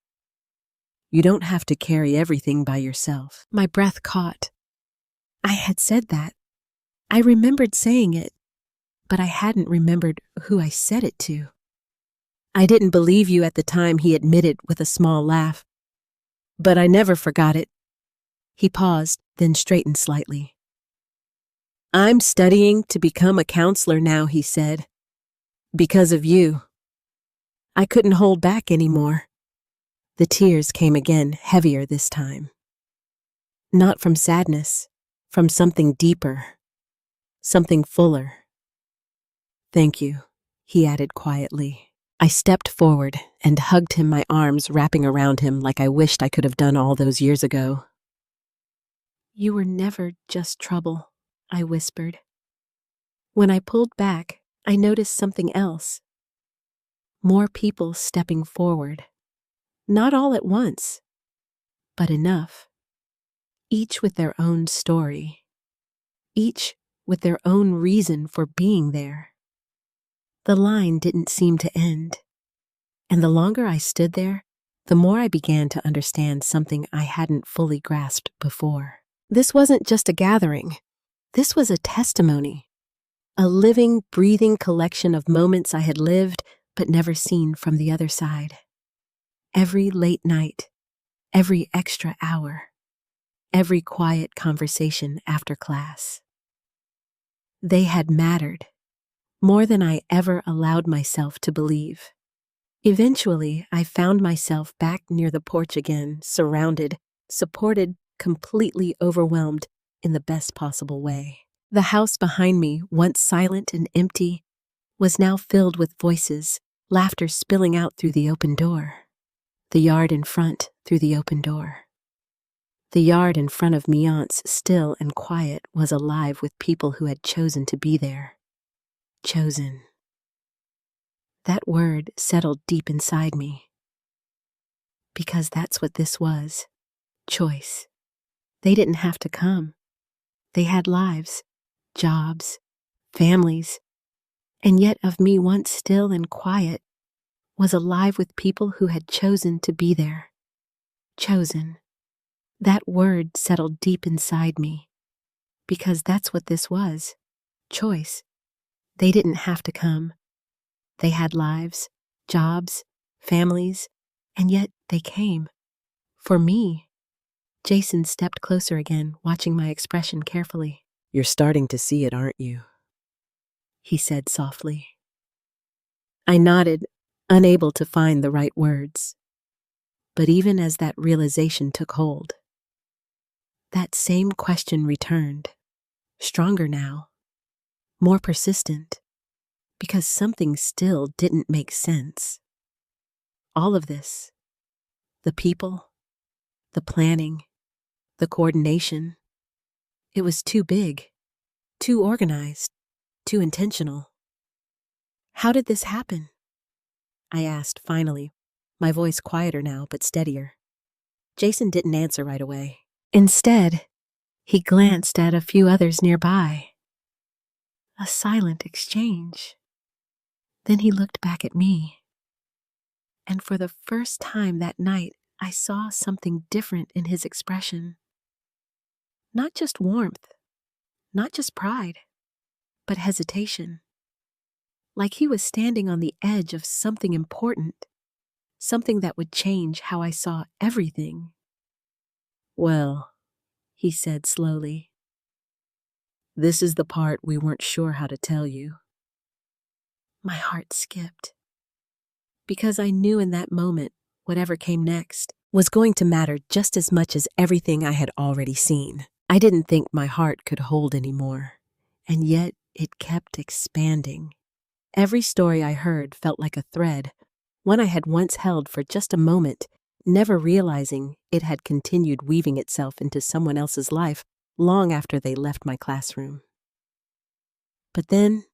You don't have to carry everything by yourself. My breath caught. I had said that. I remembered saying it, but I hadn't remembered who I said it to. I didn't believe you at the time, he admitted with a small laugh. But I never forgot it. He paused, then straightened slightly. I'm studying to become a counselor now, he said. Because of you. I couldn't hold back anymore. The tears came again, heavier this time. Not from sadness, from something deeper, something fuller. Thank you, he added quietly. I stepped forward and hugged him, my arms wrapping around him like I wished I could have done all those years ago. You were never just trouble, I whispered. When I pulled back, I noticed something else. More people stepping forward. Not all at once, but enough. Each with their own story. Each with their own reason for being there. The line didn't seem to end. And the longer I stood there, the more I began to understand something I hadn't fully grasped before. This wasn't just a gathering. This was a testimony. A living, breathing collection of moments I had lived but never seen from the other side. Every late night, every extra hour, every quiet conversation after class. They had mattered, more than I ever allowed myself to believe. Eventually, I found myself back near the porch again, surrounded, supported, completely overwhelmed in the best possible way. The house behind me, once silent and empty, was now filled with voices, laughter spilling out through the open door. The yard in front through the open door. The yard in front of me, still and quiet, was alive with people who had chosen to be there. Chosen. That word settled deep inside me. Because that's what this was. Choice. They didn't have to come. They had lives, jobs, families, and yet of me, once still and quiet, was alive with people who had chosen to be there. Chosen. That word settled deep inside me. Because that's what this was. Choice. They didn't have to come. They had lives, jobs, families, and yet they came. For me. Jason stepped closer again, watching my expression carefully. You're starting to see it, aren't you? He said softly. I nodded, unable to find the right words. But even as that realization took hold, that same question returned, stronger now, more persistent, because something still didn't make sense. All of this, the people, the planning, the coordination, it was too big, too organized, too intentional. How did this happen? I asked finally, my voice quieter now but steadier. Jason didn't answer right away. Instead, he glanced at a few others nearby. A silent exchange. Then he looked back at me. And for the first time that night, I saw something different in his expression. Not just warmth, not just pride, but hesitation. Like he was standing on the edge of something important, something that would change how I saw everything. "Well," he said slowly, "this is the part we weren't sure how to tell you." My heart skipped, because I knew in that moment whatever came next was going to matter just as much as everything I had already seen. I didn't think my heart could hold anymore, and yet it kept expanding. Every story I heard felt like a thread, one I had once held for just a moment, never realizing it had continued weaving itself into someone else's life long after they left my classroom. But then,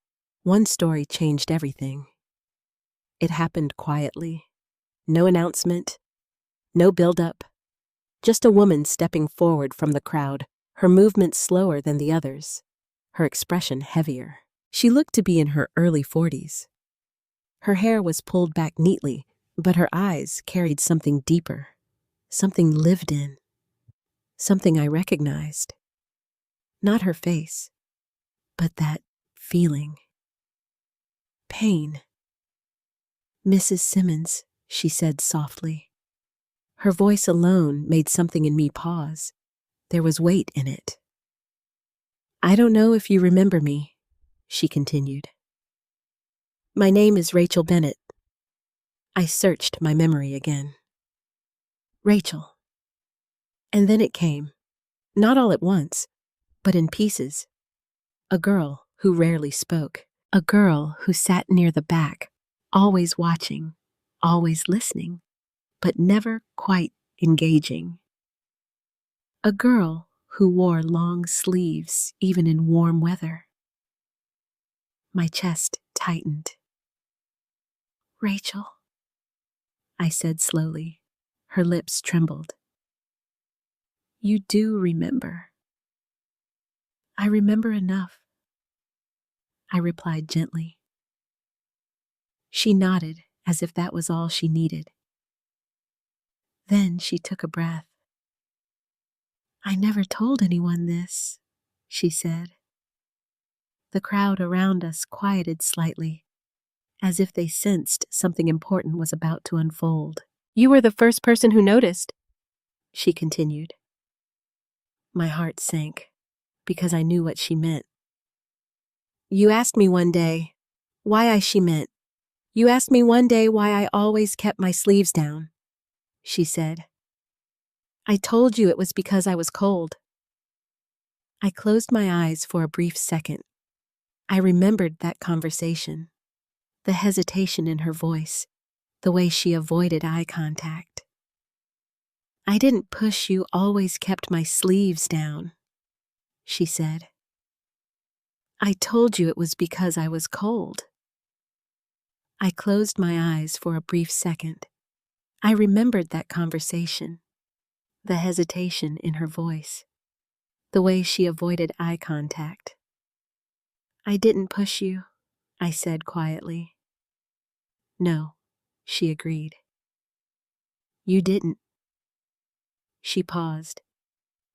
one story changed everything. It happened quietly. No announcement, no build-up, just a woman stepping forward from the crowd, her movement slower than the others, her expression heavier. She looked to be in her early 40s. Her hair was pulled back neatly, but her eyes carried something deeper, something lived in, something I recognized. Not her face, but that feeling. Pain. "Mrs. Simmons," she said softly. Her voice alone made something in me pause. There was weight in it. "I don't know if you remember me," she continued. "My name is Rachel Bennett." I searched my memory again. Rachel. And then it came, not all at once, but in pieces. A girl who rarely spoke, a girl who sat near the back, always watching, always listening, but never quite engaging. A girl who wore long sleeves even in warm weather. My chest tightened. "Rachel," I said slowly. Her lips trembled. "You do remember." "I remember enough," I replied gently. She nodded as if that was all she needed. Then she took a breath. "I never told anyone this," she said. The crowd around us quieted slightly, as if they sensed something important was about to unfold. "You were the first person who noticed," she continued. My heart sank, because I knew what she meant. "You asked me one day she meant. You asked me one day why I always kept my sleeves down," she said. "I told you it was because I was cold." I closed my eyes for a brief second. I remembered that conversation, the hesitation in her voice, the way she avoided eye contact. "I didn't push you, always kept my sleeves down," she said. "I told you it was because I was cold." I closed my eyes for a brief second. I remembered that conversation, the hesitation in her voice, the way she avoided eye contact. "I didn't push you," I said quietly. "No," she agreed. "You didn't." She paused,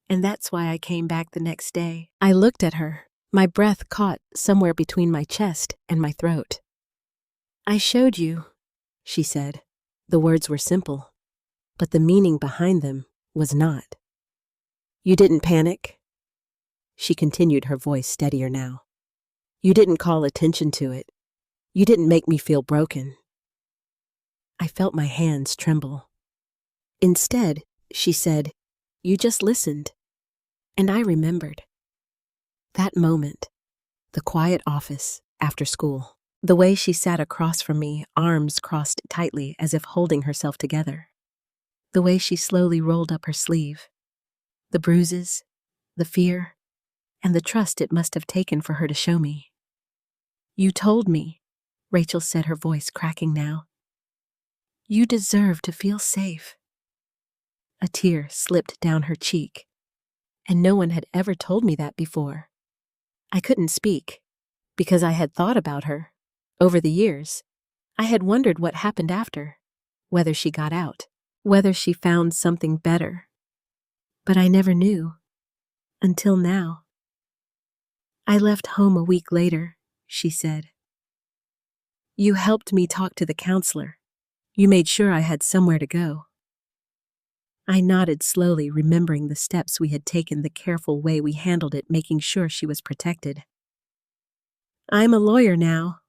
and that's why I came back the next day. I looked at her, my breath caught somewhere between my chest and my throat. "I showed you," she said. The words were simple, but the meaning behind them was not. "You didn't panic," she continued, her voice steadier now. "You didn't call attention to it. You didn't make me feel broken." I felt my hands tremble. Instead, she said, "You just listened." And I remembered. That moment, the quiet office after school, the way she sat across from me, arms crossed tightly as if holding herself together, the way she slowly rolled up her sleeve, the bruises, the fear, and the trust it must have taken for her to show me. "You told me," Rachel said, her voice cracking now. "You deserve to feel safe." A tear slipped down her cheek, and no one had ever told me that before. I couldn't speak, because I had thought about her. Over the years, I had wondered what happened after, whether she got out, whether she found something better. But I never knew. Until now. I left home a week later, she said. You helped me talk to the counselor. You made sure I had somewhere to go. I nodded slowly, remembering the steps we had taken, the careful way we handled it, making sure she was protected. I'm a lawyer now,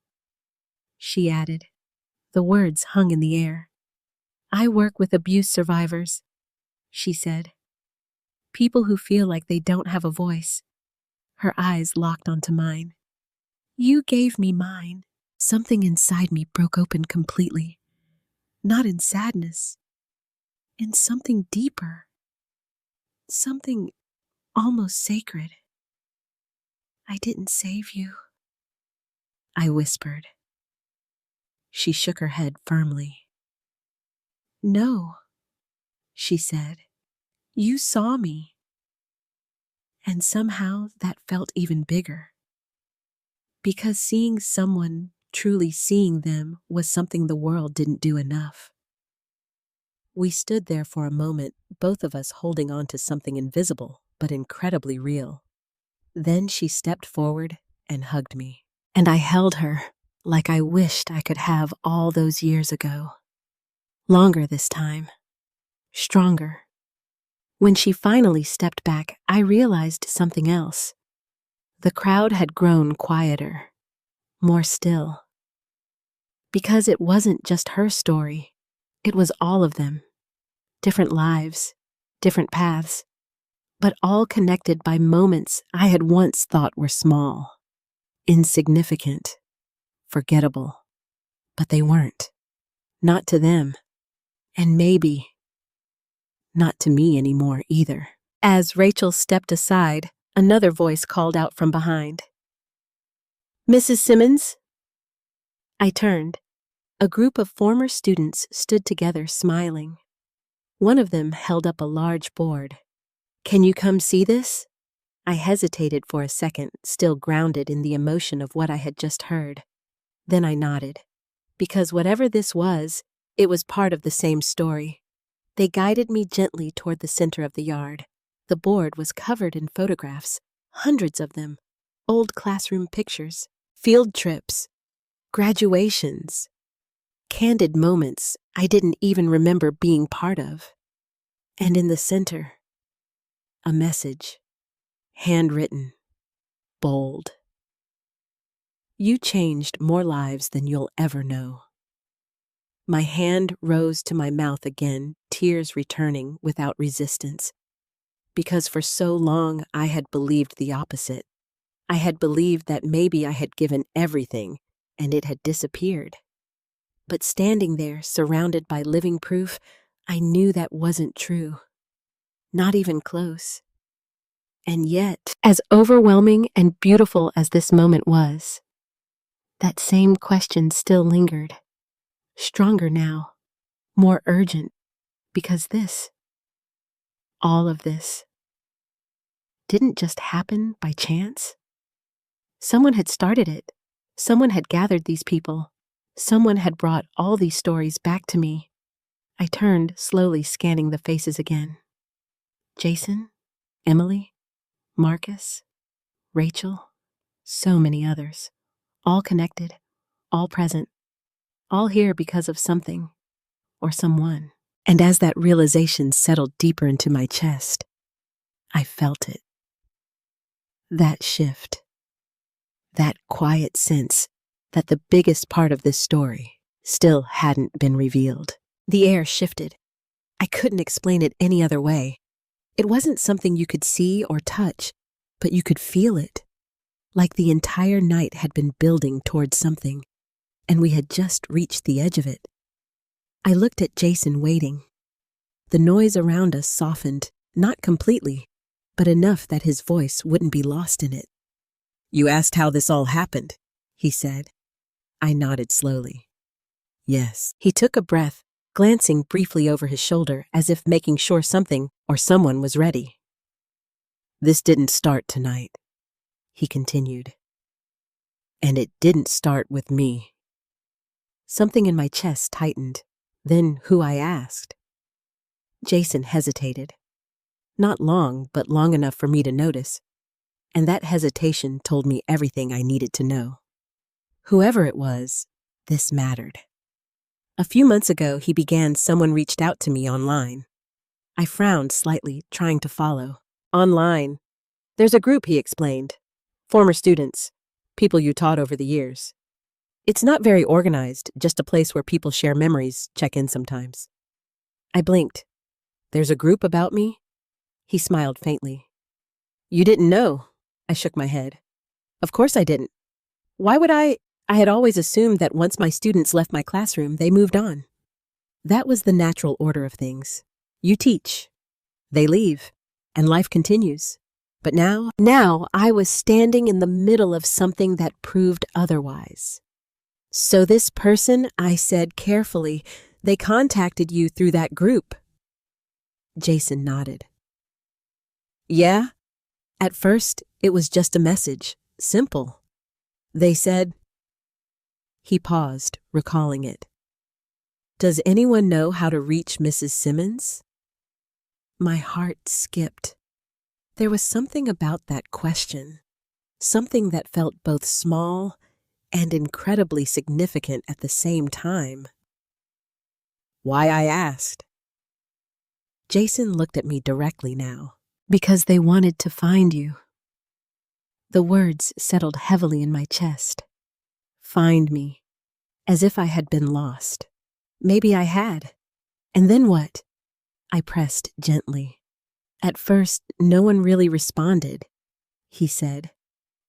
she added. The words hung in the air. I work with abuse survivors, she said. People who feel like they don't have a voice. Her eyes locked onto mine. You gave me mine. Something inside me broke open completely. Not in sadness. In something deeper. Something almost sacred. I didn't save you, I whispered. She shook her head firmly. No, she said. You saw me. And somehow that felt even bigger. Because seeing someone, truly seeing them, was something the world didn't do enough. We stood there for a moment, both of us holding on to something invisible, but incredibly real. Then she stepped forward and hugged me. And I held her, like I wished I could have all those years ago. Longer this time. Stronger. When she finally stepped back, I realized something else. The crowd had grown quieter, more still. Because it wasn't just her story, it was all of them. Different lives, different paths, but all connected by moments I had once thought were small, insignificant, forgettable. But they weren't. Not to them. And maybe not to me anymore either. As Rachel stepped aside, another voice called out from behind. Mrs. Simmons? I turned. A group of former students stood together smiling. One of them held up a large board. Can you come see this? I hesitated for a second, still grounded in the emotion of what I had just heard. Then I nodded. Because whatever this was, it was part of the same story. They guided me gently toward the center of the yard. The board was covered in photographs, hundreds of them, old classroom pictures, field trips, graduations, candid moments I didn't even remember being part of. And in the center, a message, handwritten, bold. You changed more lives than you'll ever know. My hand rose to my mouth again, tears returning without resistance. Because for so long I had believed the opposite. I had believed that maybe I had given everything and it had disappeared. But standing there, surrounded by living proof, I knew that wasn't true. Not even close. And yet, as overwhelming and beautiful as this moment was, that same question still lingered. Stronger now, more urgent, because this, all of this, didn't just happen by chance. Someone had started it. Someone had gathered these people. Someone had brought all these stories back to me. I turned, slowly scanning the faces again. Jason, Emily, Marcus, Rachel, so many others. All connected, all present, all here because of something or someone. And as that realization settled deeper into my chest, I felt it. That shift. That quiet sense that the biggest part of this story still hadn't been revealed. The air shifted. I couldn't explain it any other way. It wasn't something you could see or touch, but you could feel it. Like the entire night had been building towards something, and we had just reached the edge of it. I looked at Jason waiting. The noise around us softened, not completely, but enough that his voice wouldn't be lost in it. You asked how this all happened, he said. I nodded slowly. Yes. He took a breath, glancing briefly over his shoulder as if making sure something or someone was ready. This didn't start tonight, he continued. And it didn't start with me. Something in my chest tightened, then who I asked. Jason hesitated. Not long, but long enough for me to notice. And that hesitation told me everything I needed to know. Whoever it was, this mattered. A few months ago, he began someone reached out to me online. I frowned slightly, trying to follow. Online. There's a group, he explained. Former students, people you taught over the years. It's not very organized, just a place where people share memories, check in sometimes. I blinked. There's a group about me? He smiled faintly. You didn't know? I shook my head. Of course I didn't. Why would I? I had always assumed that once my students left my classroom, they moved on. That was the natural order of things. You teach, they leave, and life continues. But now I was standing in the middle of something that proved otherwise. So this person, I said carefully, they contacted you through that group. Jason nodded. Yeah. At first, it was just a message. Simple. They said... He paused, recalling it. Does anyone know how to reach Mrs. Simmons? My heart skipped. There was something about that question, something that felt both small and incredibly significant at the same time. Why, I asked. Jason looked at me directly now. Because they wanted to find you. The words settled heavily in my chest. Find me. As if I had been lost. Maybe I had. And then what? I pressed gently. At first, no one really responded, he said.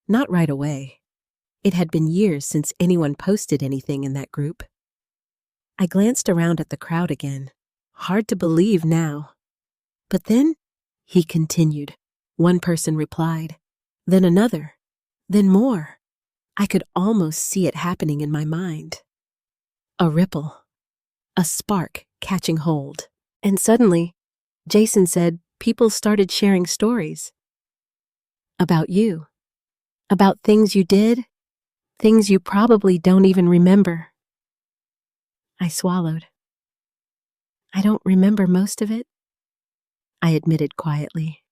Not right away. It had been years since anyone posted anything in that group. I glanced around at the crowd again. Hard to believe now. But then, he continued. One person replied. Then another. Then more. I could almost see it happening in my mind. A ripple. A spark catching hold. And suddenly, Jason said people started sharing stories. About you. About things you did. Things you probably don't even remember. I swallowed. I don't remember most of it, I admitted quietly.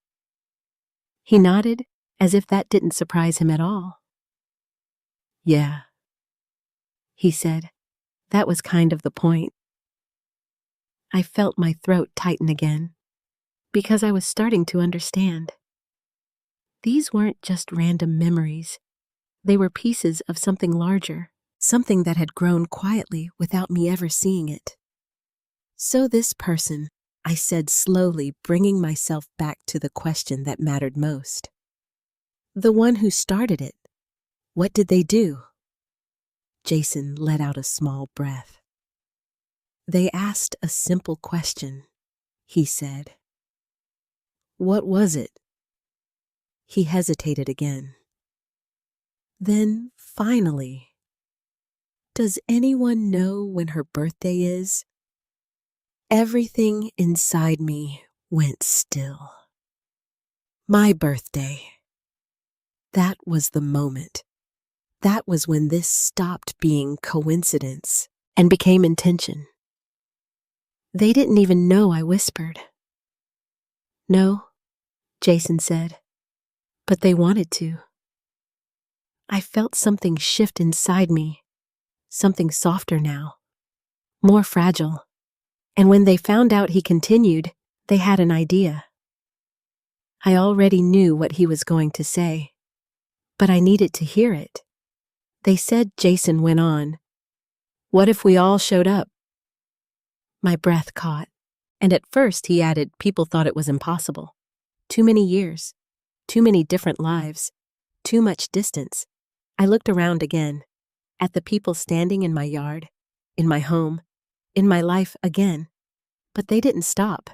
He nodded, as if that didn't surprise him at all. Yeah, he said. That was kind of the point. I felt my throat tighten again, because I was starting to understand. These weren't just random memories. They were pieces of something larger, something that had grown quietly without me ever seeing it. So this person, I said slowly, bringing myself back to the question that mattered most. The one who started it. What did they do? Jason let out a small breath. They asked a simple question, he said. What was it? He hesitated again. Then, finally, does anyone know when her birthday is? Everything inside me went still. My birthday. That was the moment. That was when this stopped being coincidence and became intention. They didn't even know I whispered. No, Jason said, but they wanted to. I felt something shift inside me, something softer now, more fragile. And when they found out, he continued, they had an idea. I already knew what he was going to say, but I needed to hear it. They said, Jason went on, what if we all showed up? My breath caught, and at first he added, people thought it was impossible. Too many years, too many different lives, too much distance. I looked around again, at the people standing in my yard, in my home, in my life again, but they didn't stop.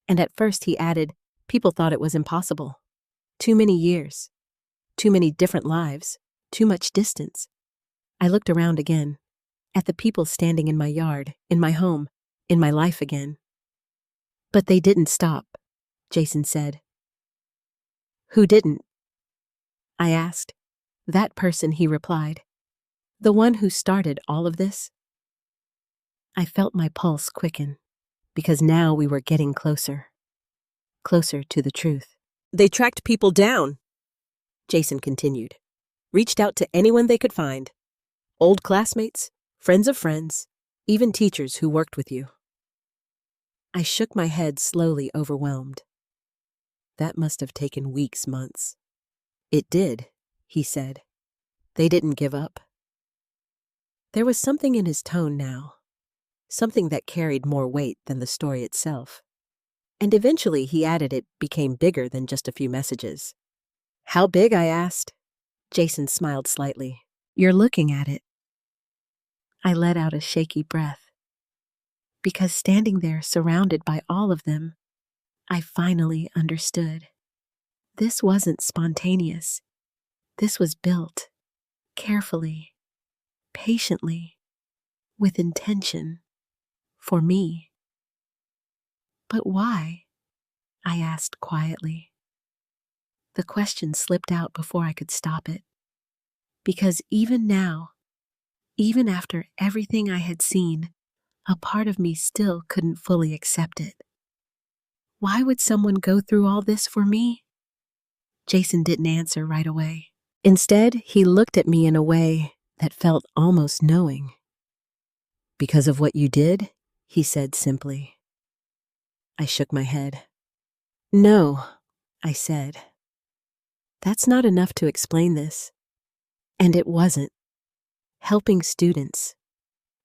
And at first he added, people thought it was impossible. Too many years, too many different lives, too much distance. I looked around again, at the people standing in my yard, in my home, in my life again. But they didn't stop, Jason said. Who didn't? I asked. That person, he replied. The one who started all of this? I felt my pulse quicken, because now we were getting closer. closer to the truth. They tracked people down, Jason continued. Reached out to anyone they could find. Old classmates, friends of friends, even teachers who worked with you. I shook my head, slowly, overwhelmed. That must have taken weeks, months. It did, he said. They didn't give up. There was something in his tone now, something that carried more weight than the story itself. And eventually, he added, it became bigger than just a few messages. How big, I asked. Jason smiled slightly. You're looking at it. I let out a shaky breath. Because standing there, surrounded by all of them, I finally understood. This wasn't spontaneous. This was built, carefully, patiently, with intention, for me. But why? I asked quietly. The question slipped out before I could stop it. Because even now, even after everything I had seen, a part of me still couldn't fully accept it. Why would someone go through all this for me? Jason didn't answer right away. Instead, he looked at me in a way that felt almost knowing. Because of what you did, he said simply. I shook my head. No, I said. That's not enough to explain this. And it wasn't. Helping students,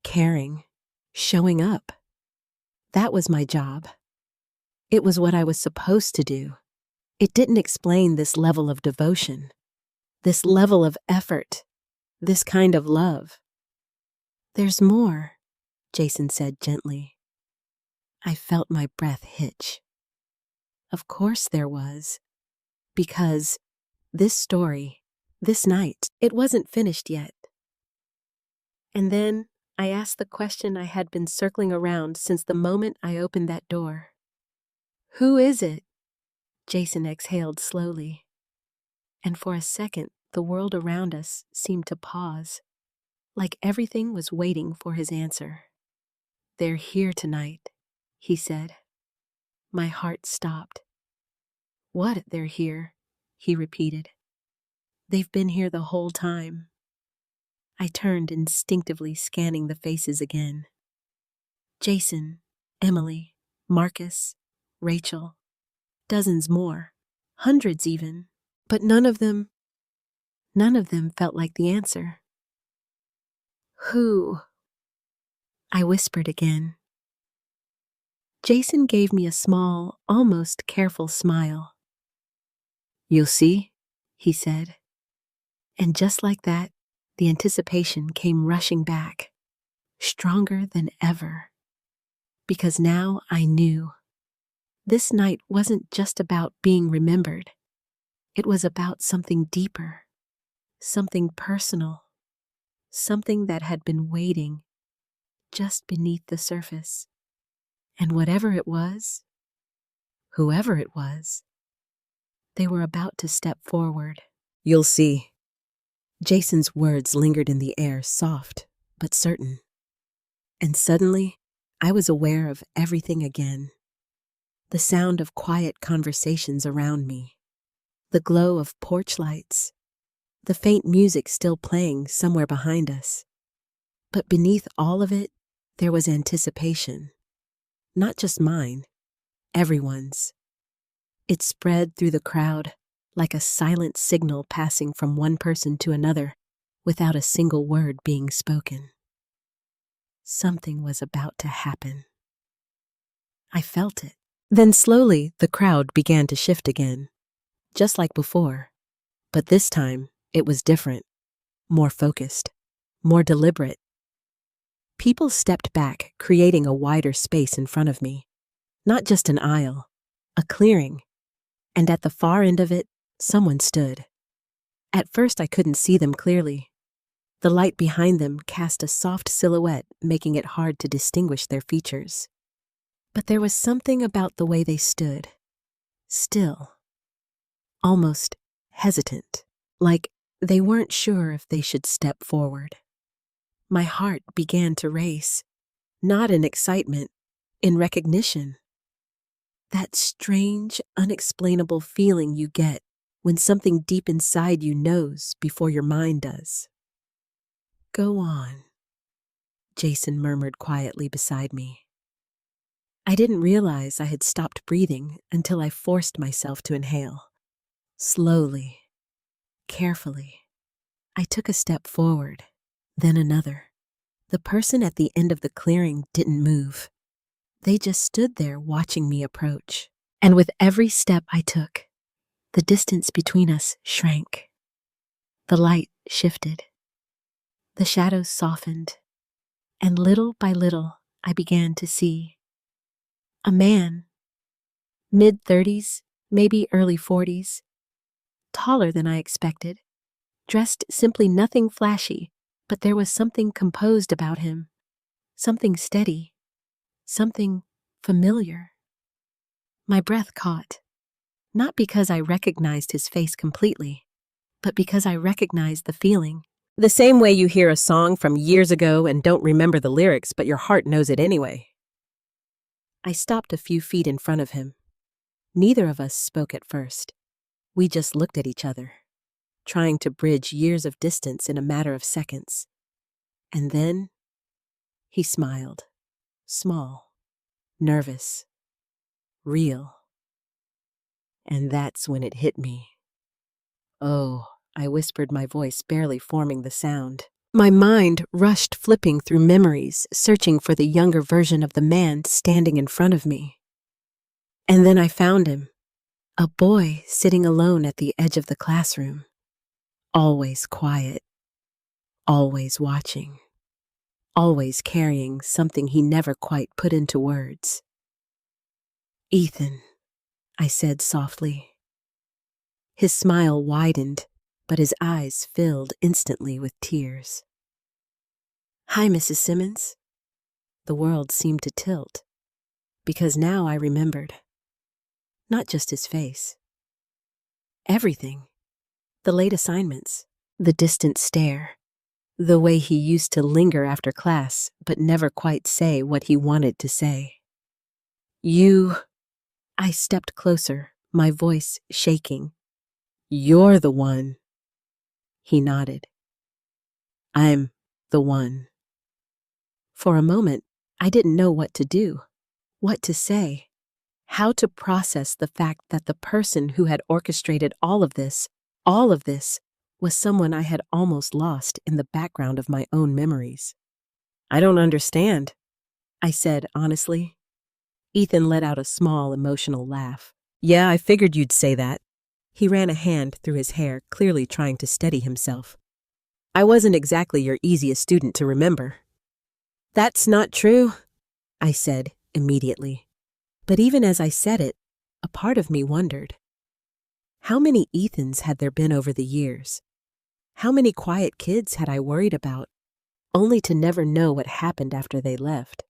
caring, showing up. That was my job. It was what I was supposed to do. It didn't explain this level of devotion, this level of effort, this kind of love. There's more, Jason said gently. I felt my breath hitch. Of course there was. Because this story, this night, it wasn't finished yet. And then I asked the question I had been circling around since the moment I opened that door. Who is it? Jason exhaled slowly. And for a second, the world around us seemed to pause, like everything was waiting for his answer. They're here tonight, he said. My heart stopped. What, they're here? He repeated. They've been here the whole time. I turned, instinctively scanning the faces again. Jason, Emily, Marcus, Rachel, dozens more, hundreds even, but none of them felt like the answer. Who? I whispered again. Jason gave me a small, almost careful smile. You'll see, he said. And just like that, the anticipation came rushing back, stronger than ever. Because now I knew. This night wasn't just about being remembered. It was about something deeper, something personal, something that had been waiting just beneath the surface. And whatever it was, whoever it was, they were about to step forward. You'll see. Jason's words lingered in the air, soft but certain. And suddenly, I was aware of everything again. The sound of quiet conversations around me, the glow of porch lights, the faint music still playing somewhere behind us. But beneath all of it, there was anticipation. Not just mine, everyone's. It spread through the crowd like a silent signal passing from one person to another without a single word being spoken. Something was about to happen. I felt it. Then slowly the crowd began to shift again, just like before. But this time it was different, more focused, more deliberate. People stepped back, creating a wider space in front of me. Not just an aisle, a clearing. And at the far end of it, someone stood. At first I couldn't see them clearly. The light behind them cast a soft silhouette, making it hard to distinguish their features. But there was something about the way they stood. Still. Almost hesitant. Like they weren't sure if they should step forward. My heart began to race. Not in excitement, in recognition. That strange, unexplainable feeling you get when something deep inside you knows before your mind does. Go on, Jason murmured quietly beside me. I didn't realize I had stopped breathing until I forced myself to inhale. Slowly, carefully, I took a step forward, then another. The person at the end of the clearing didn't move. They just stood there watching me approach. And with every step I took, the distance between us shrank. The light shifted. The shadows softened. And little by little, I began to see a man, mid-30s, maybe early 40s, taller than I expected, dressed simply nothing flashy, but there was something composed about him, something steady, something familiar. My breath caught, not because I recognized his face completely, but because I recognized the feeling. The same way you hear a song from years ago and don't remember the lyrics, but your heart knows it anyway. I stopped a few feet in front of him. Neither of us spoke at first. We just looked at each other, trying to bridge years of distance in a matter of seconds. And then he smiled, small, nervous, real. And that's when it hit me. Oh, I whispered, my voice barely forming the sound. My mind rushed flipping through memories, searching for the younger version of the man standing in front of me. And then I found him, a boy sitting alone at the edge of the classroom, always quiet, always watching, always carrying something he never quite put into words. Ethan, I said softly. His smile widened, but his eyes filled instantly with tears. Hi, Mrs. Simmons. The world seemed to tilt, because now I remembered. Not just his face. Everything. The late assignments, the distant stare, the way he used to linger after class but never quite say what he wanted to say. I stepped closer, my voice shaking. You're the one. He nodded. I'm the one. For a moment, I didn't know what to do, what to say, how to process the fact that the person who had orchestrated all of this, was someone I had almost lost in the background of my own memories. I don't understand, I said honestly. Ethan let out a small, emotional laugh. Yeah, I figured you'd say that. He ran a hand through his hair, clearly trying to steady himself. I wasn't exactly your easiest student to remember. That's not true, I said immediately. But even as I said it, a part of me wondered. How many Ethans had there been over the years? How many quiet kids had I worried about, only to never know what happened after they left?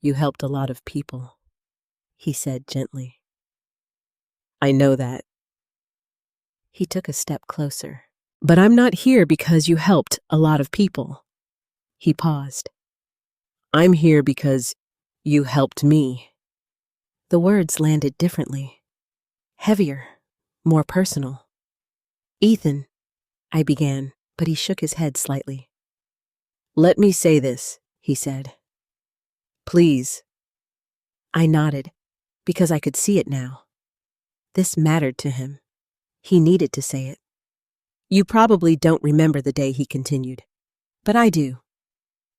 You helped a lot of people, he said gently. I know that. He took a step closer. But I'm not here because you helped a lot of people. He paused. I'm here because you helped me. The words landed differently, heavier, more personal. Ethan, I began, but he shook his head slightly. Let me say this, he said. Please. I nodded, because I could see it now. This mattered to him. He needed to say it. You probably don't remember the day, he continued, but I do.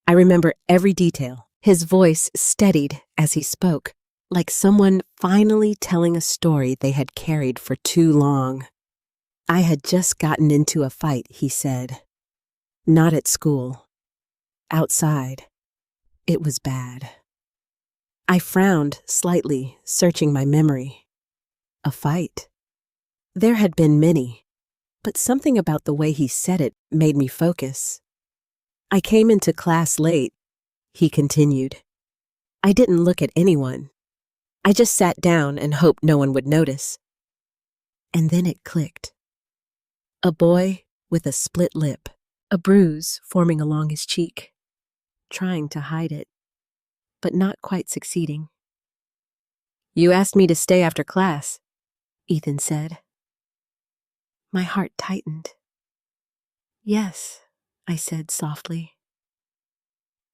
I remember every detail. His voice steadied as he spoke, like someone finally telling a story they had carried for too long. I had just gotten into a fight, he said. Not at school. Outside. It was bad. I frowned slightly, searching my memory. A fight. There had been many, but something about the way he said it made me focus. I came into class late, he continued. I didn't look at anyone. I just sat down and hoped no one would notice. And then it clicked. A boy with a split lip, a bruise forming along his cheek, trying to hide it, but not quite succeeding. You asked me to stay after class, Ethan said. My heart tightened. Yes, I said softly.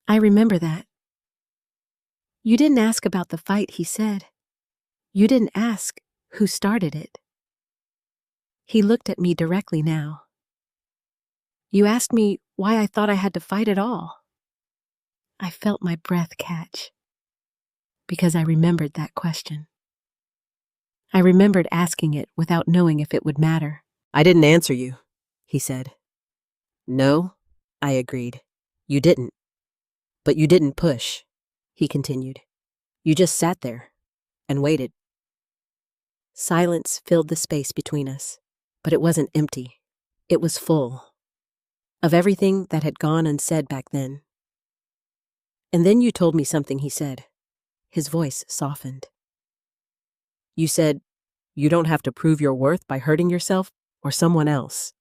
I remember that. You didn't ask about the fight, he said. You didn't ask who started it. He looked at me directly now. You asked me why I thought I had to fight at all. I felt my breath catch because I remembered that question. I remembered asking it without knowing if it would matter. I didn't answer you, he said. No, I agreed. You didn't. But you didn't push, he continued. You just sat there and waited. Silence filled the space between us, but it wasn't empty. It was full of everything that had gone unsaid back then. And then you told me something, he said. His voice softened. You said, you don't have to prove your worth by hurting yourself or someone else.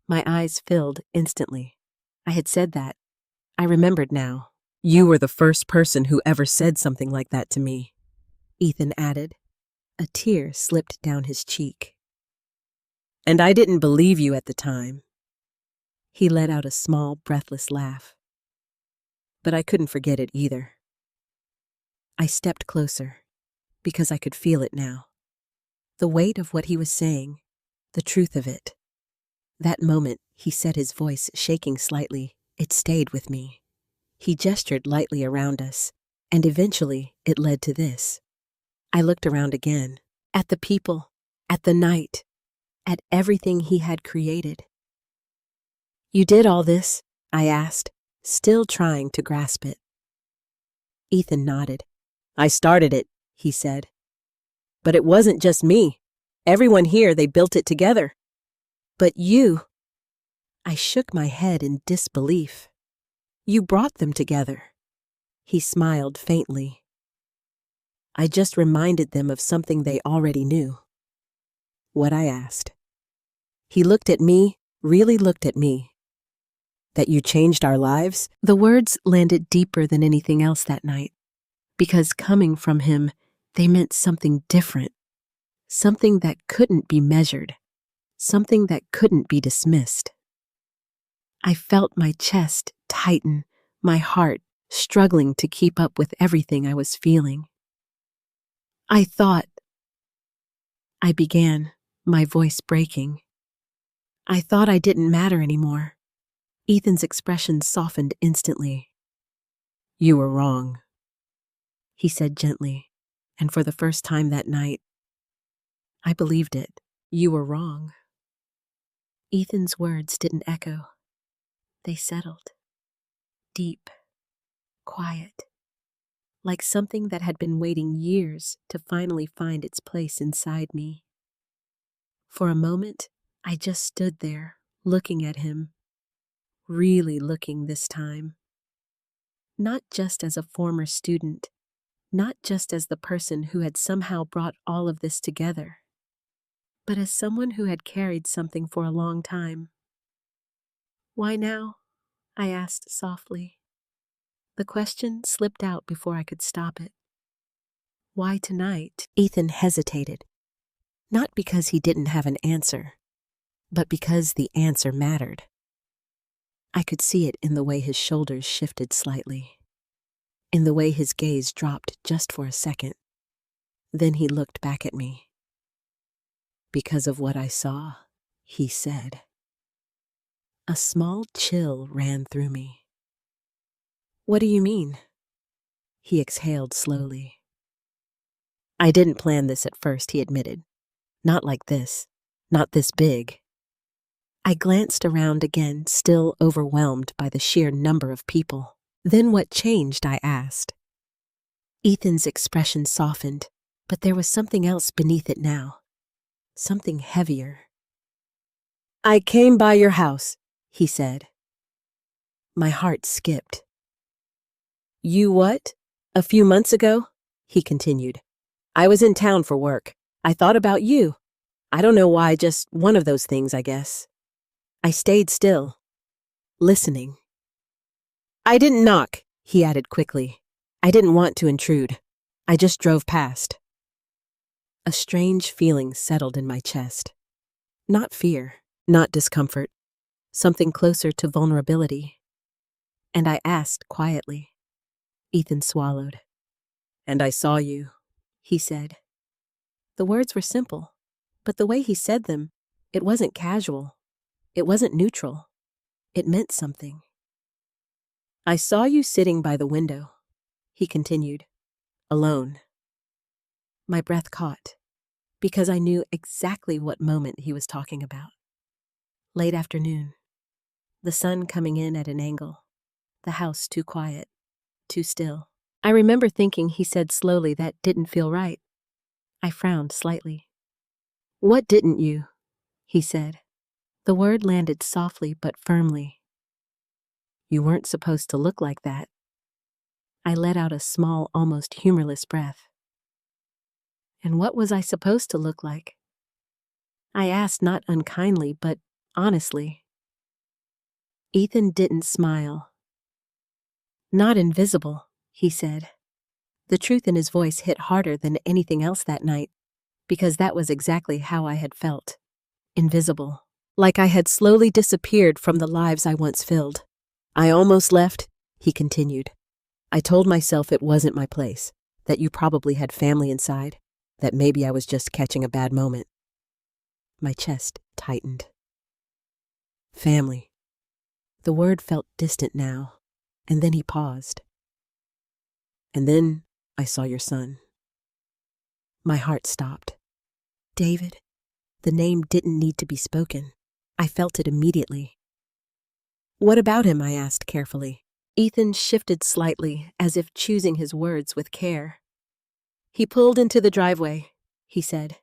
My eyes filled instantly. I had said that. I remembered now. You were the first person who ever said something like that to me, Ethan added. A tear slipped down his cheek. And I didn't believe you at the time. He let out a small, breathless laugh. But I couldn't forget it either. I stepped closer, because I could feel it now. The weight of what he was saying, the truth of it. That moment, he said, his voice shaking slightly, it stayed with me. He gestured lightly around us, and eventually it led to this. I looked around again, at the people, at the night, at everything he had created. You did all this? I asked, still trying to grasp it. Ethan nodded. I started it, he said. But it wasn't just me. Everyone here, they built it together. But you... I shook my head in disbelief. You brought them together. He smiled faintly. I just reminded them of something they already knew. What I asked. He looked at me, really looked at me. That you changed our lives? The words landed deeper than anything else that night, because coming from him, they meant something different, something that couldn't be measured, something that couldn't be dismissed. I felt my chest tighten, my heart struggling to keep up with everything I was feeling. I began, my voice breaking. I thought I didn't matter anymore. Ethan's expression softened instantly. You were wrong, he said gently, and for the first time that night, I believed it. You were wrong. Ethan's words didn't echo. They settled. Deep, quiet, like something that had been waiting years to finally find its place inside me. For a moment, I just stood there, looking at him, really looking this time. Not just as a former student, not just as the person who had somehow brought all of this together, but as someone who had carried something for a long time. Why now? I asked softly. The question slipped out before I could stop it. Why tonight? Ethan hesitated, not because he didn't have an answer, but because the answer mattered. I could see it in the way his shoulders shifted slightly, in the way his gaze dropped just for a second. Then he looked back at me. Because of what I saw, he said. A small chill ran through me. What do you mean? He exhaled slowly. I didn't plan this at first, he admitted. Not like this, not this big. I glanced around again, still overwhelmed by the sheer number of people. Then what changed, I asked. Ethan's expression softened, but there was something else beneath it now. Something heavier. I came by your house, he said. My heart skipped. You what? A few months ago? He continued. I was in town for work. I thought about you. I don't know why, just one of those things, I guess. I stayed still, listening. I didn't knock, he added quickly. I didn't want to intrude. I just drove past. A strange feeling settled in my chest. Not fear, not discomfort, something closer to vulnerability. And I asked quietly. Ethan swallowed. "And I saw you," he said. The words were simple, but the way he said them, it wasn't casual. It wasn't neutral. It meant something. "I saw you sitting by the window," he continued, "alone." My breath caught, because I knew exactly what moment he was talking about. Late afternoon, the sun coming in at an angle, the house too quiet, too still. I remember thinking he said slowly that didn't feel right. I frowned slightly. "What didn't you?" he said. The word landed softly but firmly. "You weren't supposed to look like that." I let out a small, almost humorless breath. And what was I supposed to look like? I asked not unkindly, but honestly. Ethan didn't smile. "Not invisible," he said. The truth in his voice hit harder than anything else that night, because that was exactly how I had felt. Invisible. Like I had slowly disappeared from the lives I once filled. "I almost left," he continued. "I told myself it wasn't my place, that you probably had family inside, that maybe I was just catching a bad moment." My chest tightened. Family. The word felt distant now, and then he paused. "And then I saw your son." My heart stopped. David. The name didn't need to be spoken. I felt it immediately. "What about him?" I asked carefully. Ethan shifted slightly, as if choosing his words with care. "He pulled into the driveway," he said.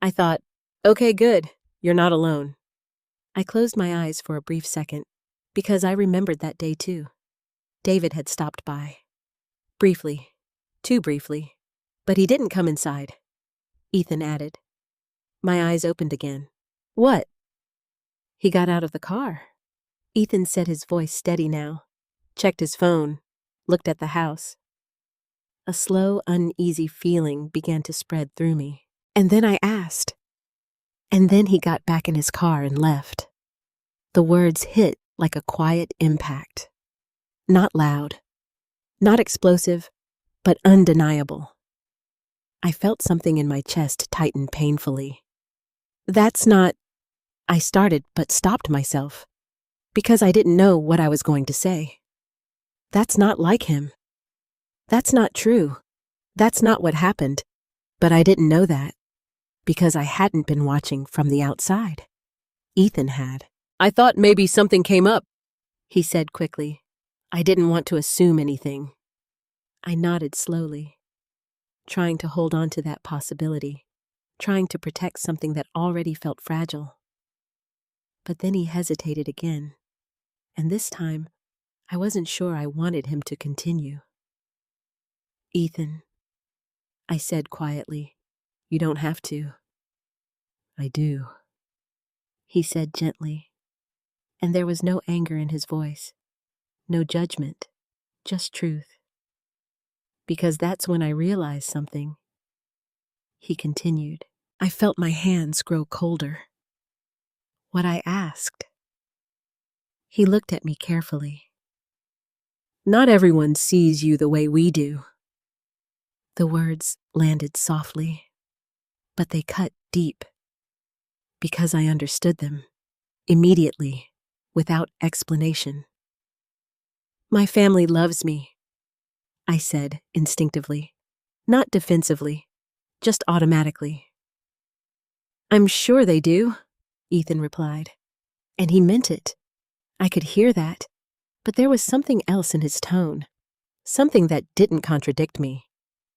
I thought, "Okay, good. You're not alone." I closed my eyes for a brief second, because I remembered that day too. David had stopped by. Briefly. Too briefly. But he didn't come inside. Ethan added. My eyes opened again. "What?" "He got out of the car." Ethan said, his voice steady now, checked his phone, looked at the house. A slow, uneasy feeling began to spread through me. And then I asked. "And then he got back in his car and left." The words hit like a quiet impact. Not loud, not explosive, but undeniable. I felt something in my chest tighten painfully. "That's not..." I started but stopped myself, because I didn't know what I was going to say. "That's not like him. That's not true. That's not what happened." But I didn't know that, because I hadn't been watching from the outside. Ethan had. "I thought maybe something came up," he said quickly. I didn't want to assume anything. I nodded slowly, trying to hold on to that possibility, trying to protect something that already felt fragile. But then he hesitated again, and this time, I wasn't sure I wanted him to continue. "Ethan," I said quietly, "you don't have to." "I do," he said gently, and there was no anger in his voice, no judgment, just truth. "Because that's when I realized something," he continued. I felt my hands grow colder. "What I asked." He looked at me carefully. "Not everyone sees you the way we do." The words landed softly, but they cut deep, because I understood them, immediately, without explanation. "My family loves me," I said instinctively, not defensively, just automatically. "I'm sure they do," Ethan replied, and he meant it. I could hear that, but there was something else in his tone, something that didn't contradict me,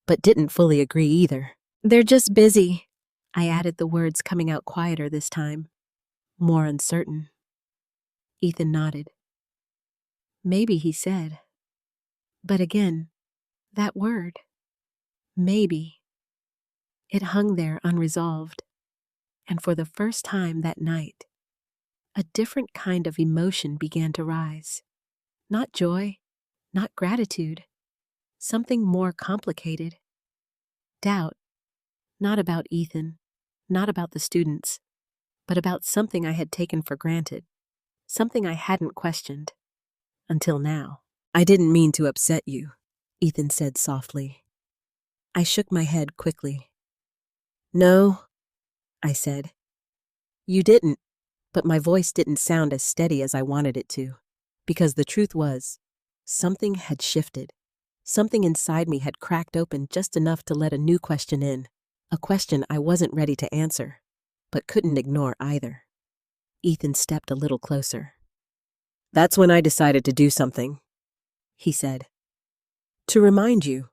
but didn't fully agree either. "They're just busy," I added, the words coming out quieter this time, more uncertain. Ethan nodded. "Maybe," he said. But again, that word, maybe. It hung there unresolved, and for the first time that night, a different kind of emotion began to rise. Not joy, not gratitude, something more complicated. Doubt, not about Ethan, not about the students, but about something I had taken for granted, something I hadn't questioned. Until now. I didn't mean to upset you, Ethan said softly. I shook my head quickly. No, I said. You didn't, but my voice didn't sound as steady as I wanted it to, because the truth was, something had shifted. Something inside me had cracked open just enough to let a new question in, a question I wasn't ready to answer, but couldn't ignore either. Ethan stepped a little closer. That's when I decided to do something, he said. To remind you,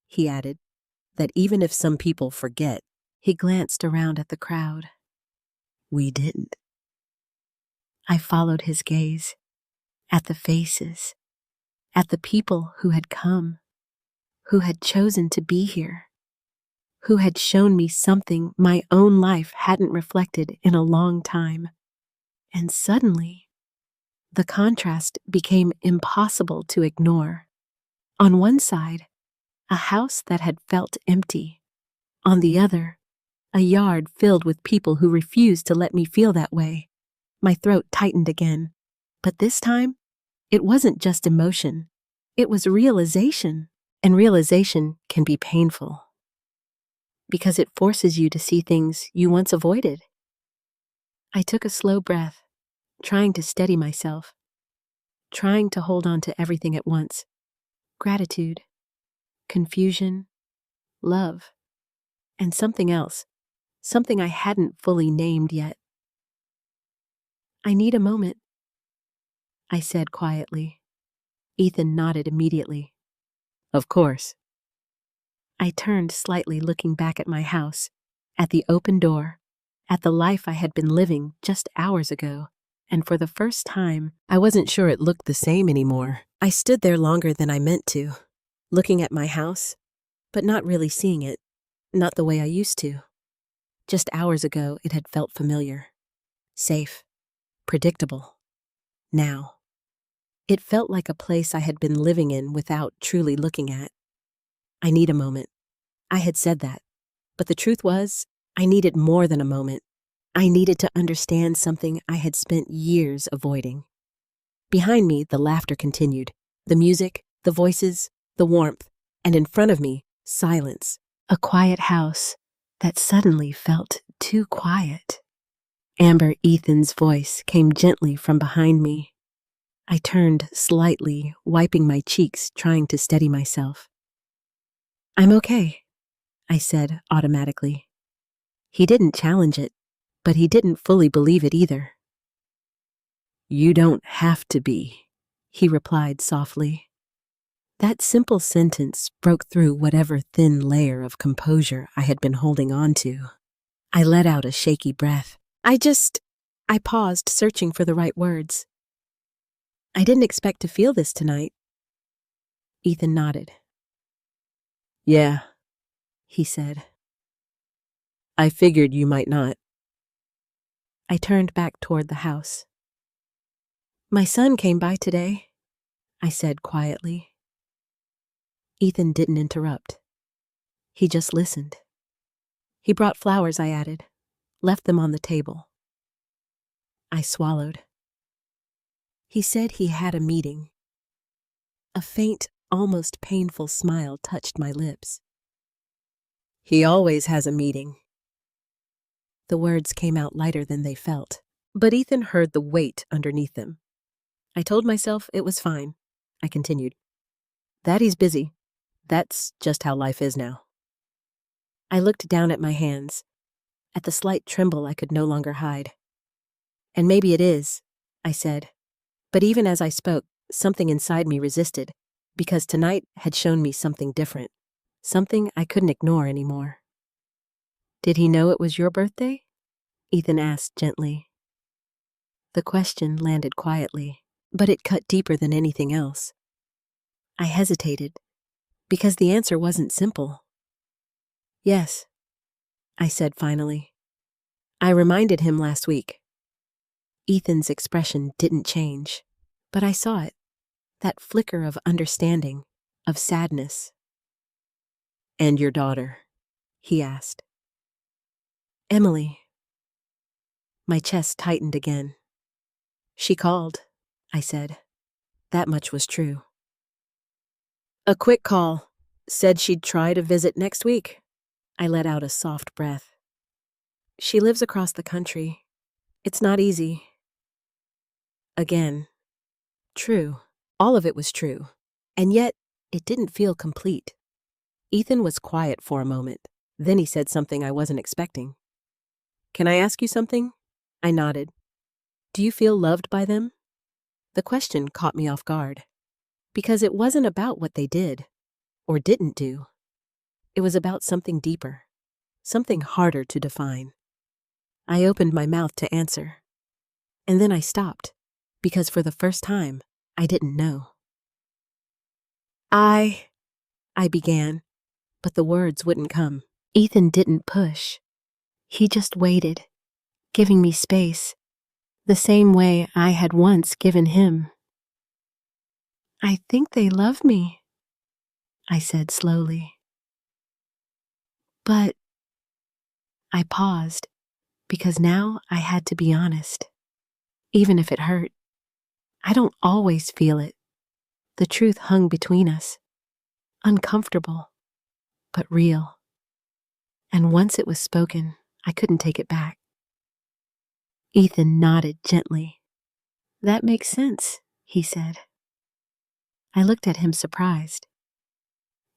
he added, that even if some people forget, he glanced around at the crowd. We didn't. I followed his gaze, at the faces, at the people who had come, who had chosen to be here, who had shown me something my own life hadn't reflected in a long time. And suddenly, the contrast became impossible to ignore. On one side, a house that had felt empty. On the other, a yard filled with people who refused to let me feel that way. My throat tightened again. But this time, it wasn't just emotion. It was realization. And realization can be painful, because it forces you to see things you once avoided. I took a slow breath, trying to steady myself, trying to hold on to everything at once. Gratitude, confusion, love, and something else, something I hadn't fully named yet. I need a moment, I said quietly. Ethan nodded immediately. Of course. I turned slightly, looking back at my house, at the open door, at the life I had been living just hours ago, and for the first time, I wasn't sure it looked the same anymore. I stood there longer than I meant to, looking at my house, but not really seeing it, not the way I used to. Just hours ago, it had felt familiar, safe, predictable. Now, it felt like a place I had been living in without truly looking at. I need a moment. I had said that, but the truth was, I needed more than a moment. I needed to understand something I had spent years avoiding. Behind me, the laughter continued, the music, the voices, the warmth, and in front of me, silence. A quiet house that suddenly felt too quiet. Amber Ethan's voice came gently from behind me. I turned slightly, wiping my cheeks, trying to steady myself. I'm okay, I said automatically. He didn't challenge it, but he didn't fully believe it either. You don't have to be, he replied softly. That simple sentence broke through whatever thin layer of composure I had been holding on to. I let out a shaky breath. I paused, searching for the right words. I didn't expect to feel this tonight. Ethan nodded. Yeah, he said. I figured you might not. I turned back toward the house. My son came by today, I said quietly. Ethan didn't interrupt. He just listened. He brought flowers, I added, left them on the table. I swallowed. He said he had a meeting. A faint, almost painful smile touched my lips. He always has a meeting. The words came out lighter than they felt, but Ethan heard the weight underneath them. I told myself it was fine. I continued. That he's busy. That's just how life is now. I looked down at my hands, at the slight tremble I could no longer hide. And maybe it is, I said. But even as I spoke, something inside me resisted, because tonight had shown me something different, something I couldn't ignore anymore. Did he know it was your birthday? Ethan asked gently. The question landed quietly, but it cut deeper than anything else. I hesitated, because the answer wasn't simple. Yes, I said finally. I reminded him last week. Ethan's expression didn't change, but I saw it, that flicker of understanding, of sadness. And your daughter, he asked. Emily. My chest tightened again. She called, I said. That much was true. A quick call. Said she'd try to visit next week. I let out a soft breath. She lives across the country. It's not easy. Again. True. All of it was true. And yet, it didn't feel complete. Ethan was quiet for a moment. Then he said something I wasn't expecting. Can I ask you something? I nodded. Do you feel loved by them? The question caught me off guard. Because it wasn't about what they did, or didn't do. It was about something deeper, something harder to define. I opened my mouth to answer. And then I stopped, because for the first time, I didn't know. I began, but the words wouldn't come. Ethan didn't push. He just waited, giving me space, the same way I had once given him. I think they love me, I said slowly. But I paused, because now I had to be honest. Even if it hurt, I don't always feel it. The truth hung between us, uncomfortable, but real. And once it was spoken, I couldn't take it back. Ethan nodded gently. That makes sense, he said. I looked at him surprised.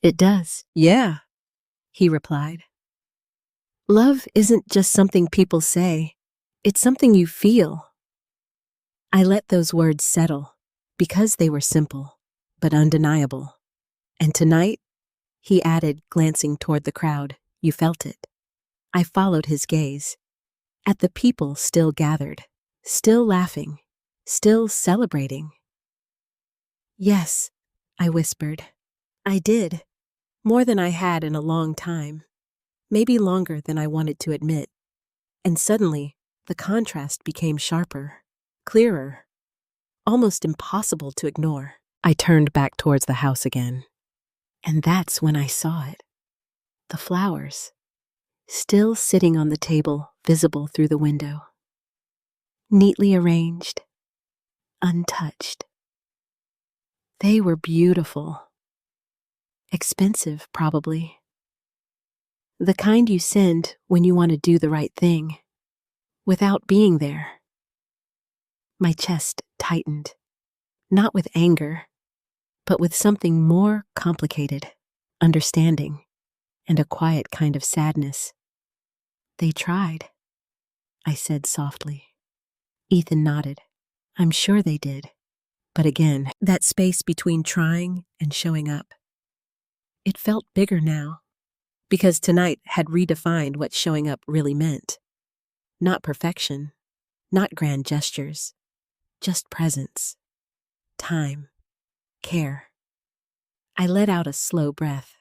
It does. Yeah, he replied. Love isn't just something people say. It's something you feel. I let those words settle because they were simple, but undeniable. And tonight, he added, glancing toward the crowd, you felt it. I followed his gaze, at the people still gathered, still laughing, still celebrating. Yes, I whispered. I did, more than I had in a long time, maybe longer than I wanted to admit. And suddenly, the contrast became sharper, clearer, almost impossible to ignore. I turned back towards the house again. And that's when I saw it. The flowers, still sitting on the table, visible through the window. Neatly arranged, untouched. They were beautiful. Expensive, probably. The kind you send when you want to do the right thing, without being there. My chest tightened, not with anger, but with something more complicated, understanding, and a quiet kind of sadness. They tried, I said softly. Ethan nodded. I'm sure they did. But again, that space between trying and showing up. It felt bigger now, because tonight had redefined what showing up really meant. Not perfection, not grand gestures, just presence, time, care. I let out a slow breath.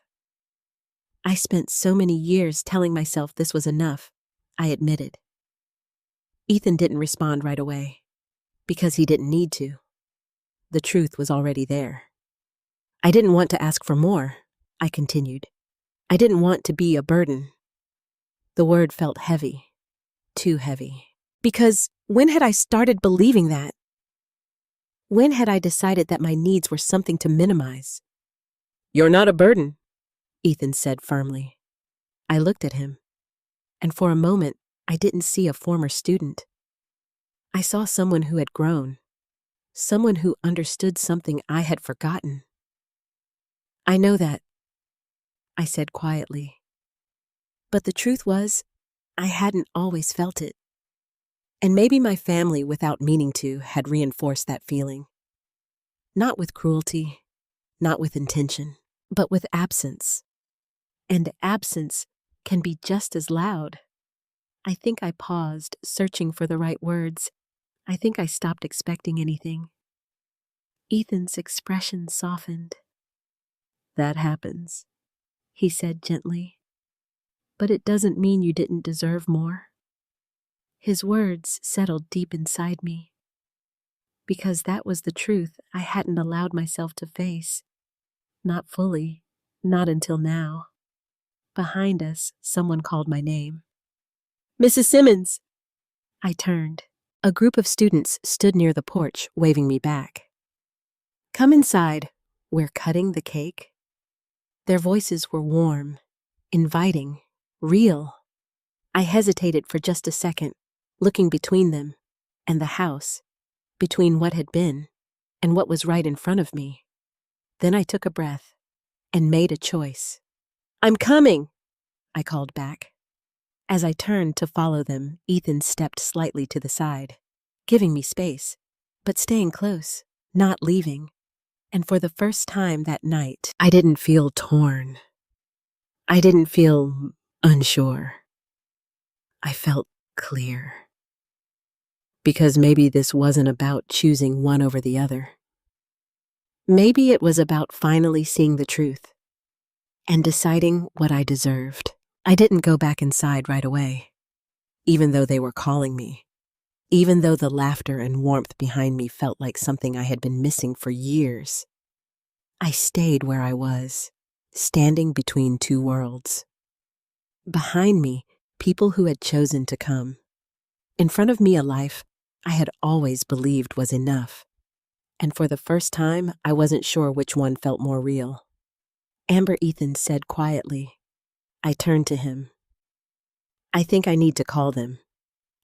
I spent so many years telling myself this was enough, I admitted. Ethan didn't respond right away, because he didn't need to. The truth was already there. I didn't want to ask for more, I continued. I didn't want to be a burden. The word felt heavy, too heavy. Because when had I started believing that? When had I decided that my needs were something to minimize? You're not a burden, Ethan said firmly. I looked at him, and for a moment, I didn't see a former student. I saw someone who had grown, someone who understood something I had forgotten. I know that, I said quietly. But the truth was, I hadn't always felt it. And maybe my family, without meaning to, had reinforced that feeling. Not with cruelty, not with intention, but with absence. And absence can be just as loud. I think I paused, searching for the right words. I think I stopped expecting anything. Ethan's expression softened. That happens, he said gently. But it doesn't mean you didn't deserve more. His words settled deep inside me. Because that was the truth I hadn't allowed myself to face. Not fully, not until now. Behind us, someone called my name. Mrs. Simmons! I turned. A group of students stood near the porch, waving me back. Come inside. We're cutting the cake. Their voices were warm, inviting, real. I hesitated for just a second, looking between them and the house, between what had been and what was right in front of me. Then I took a breath and made a choice. I'm coming, I called back. As I turned to follow them, Ethan stepped slightly to the side, giving me space, but staying close, not leaving. And for the first time that night, I didn't feel torn. I didn't feel unsure. I felt clear. Because maybe this wasn't about choosing one over the other. Maybe it was about finally seeing the truth and deciding what I deserved. I didn't go back inside right away, even though they were calling me, even though the laughter and warmth behind me felt like something I had been missing for years. I stayed where I was, standing between two worlds. Behind me, people who had chosen to come. In front of me, a life I had always believed was enough. And for the first time, I wasn't sure which one felt more real. Amber, Ethan said quietly. I turned to him. I think I need to call them.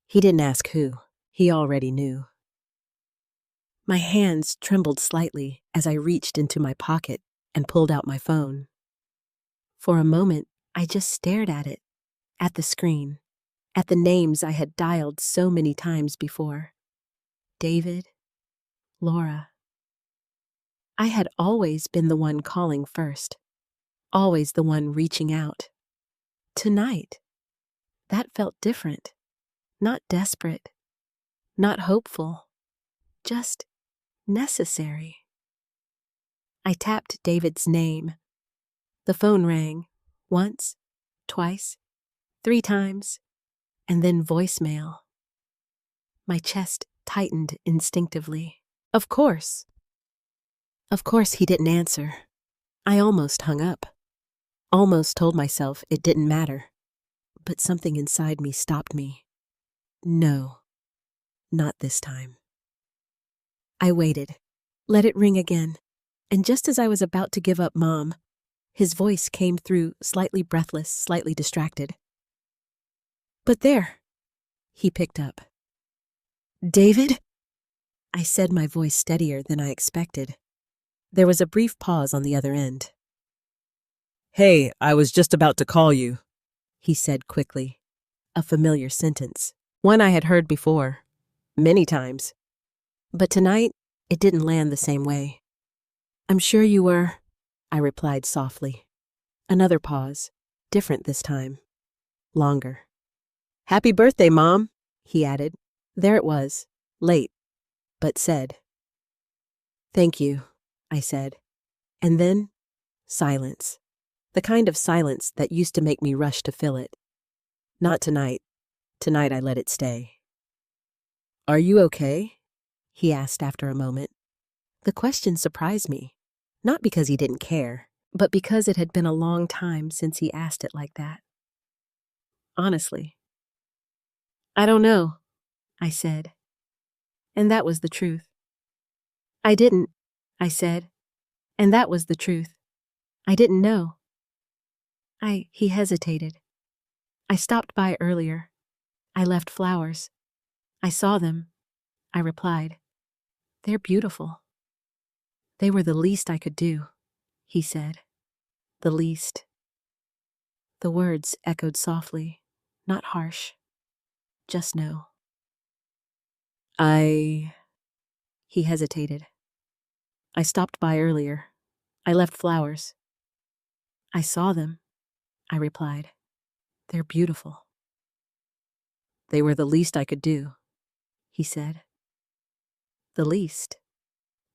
He didn't ask who. He already knew. My hands trembled slightly as I reached into my pocket and pulled out my phone. For a moment, I just stared at it, at the screen, at the names I had dialed so many times before. David, Laura. I had always been the one calling first, always the one reaching out. Tonight, that felt different, not desperate, not hopeful, just necessary. I tapped David's name. The phone rang, once, twice, 3 times, and then voicemail. My chest tightened instinctively. Of course. Of course he didn't answer. I almost hung up. Almost told myself it didn't matter. But something inside me stopped me. No, not this time. I waited, let it ring again, and just as I was about to give up Mom, his voice came through, slightly breathless, slightly distracted. But there, he picked up. David? I said, my voice steadier than I expected. There was a brief pause on the other end. Hey, I was just about to call you, he said quickly. A familiar sentence, one I had heard before, many times. But tonight, it didn't land the same way. I'm sure you were, I replied softly. Another pause, different this time, longer. Happy birthday, Mom, he added. There it was, late, but said. Thank you, I said. And then, silence. The kind of silence that used to make me rush to fill it. Not tonight. Tonight I let it stay. Are you okay? He asked after a moment. The question surprised me, not because he didn't care, but because it had been a long time since he asked it like that. Honestly. I don't know, I said. And that was the truth. I didn't, I said. And that was the truth. I didn't know. He hesitated. I stopped by earlier. I left flowers. I saw them. I replied. They're beautiful. They were the least I could do, he said. The least. The words echoed softly, not harsh. Just no. He hesitated. I stopped by earlier. I left flowers. I saw them, I replied. They're beautiful. They were the least I could do, he said. The least.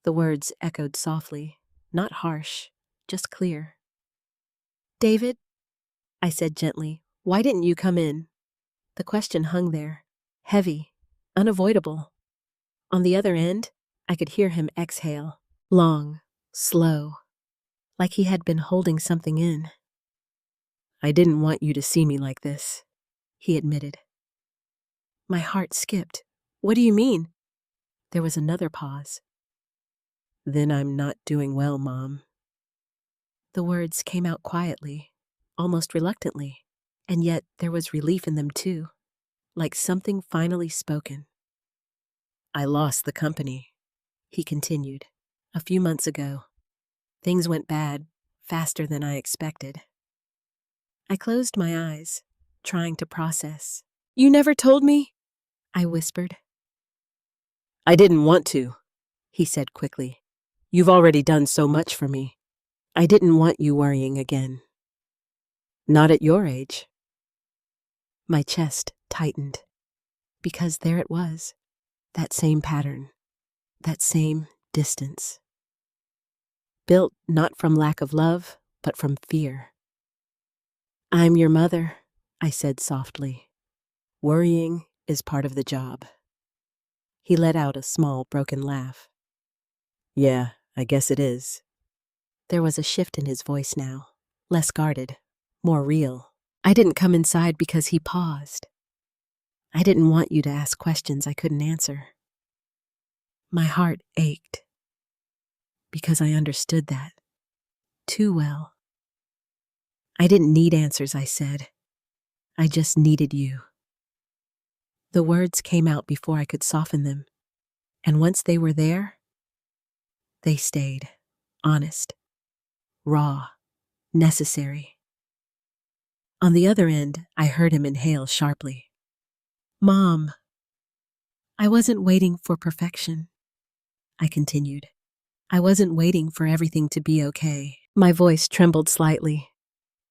The words echoed softly, not harsh, just clear. David, I said gently, why didn't you come in? The question hung there, heavy, unavoidable. On the other end, I could hear him exhale, long, slow, like he had been holding something in. I didn't want you to see me like this, he admitted. My heart skipped. What do you mean? There was another pause. Then I'm not doing well, Mom. The words came out quietly, almost reluctantly, and yet there was relief in them too, like something finally spoken. I lost the company, he continued. A few months ago, things went bad, faster than I expected. I closed my eyes, trying to process. You never told me? I whispered. I didn't want to, he said quickly. You've already done so much for me. I didn't want you worrying again. Not at your age. My chest tightened, because there it was, that same pattern, that same distance. Built not from lack of love, but from fear. I'm your mother, I said softly. Worrying is part of the job. He let out a small, broken laugh. Yeah, I guess it is. There was a shift in his voice now, less guarded, more real. I didn't come inside because he paused. I didn't want you to ask questions I couldn't answer. My heart ached, because I understood that too well. I didn't need answers, I said. I just needed you. The words came out before I could soften them, and once they were there, they stayed, honest, raw, necessary. On the other end, I heard him inhale sharply. Mom. I wasn't waiting for perfection, I continued. I wasn't waiting for everything to be okay. My voice trembled slightly.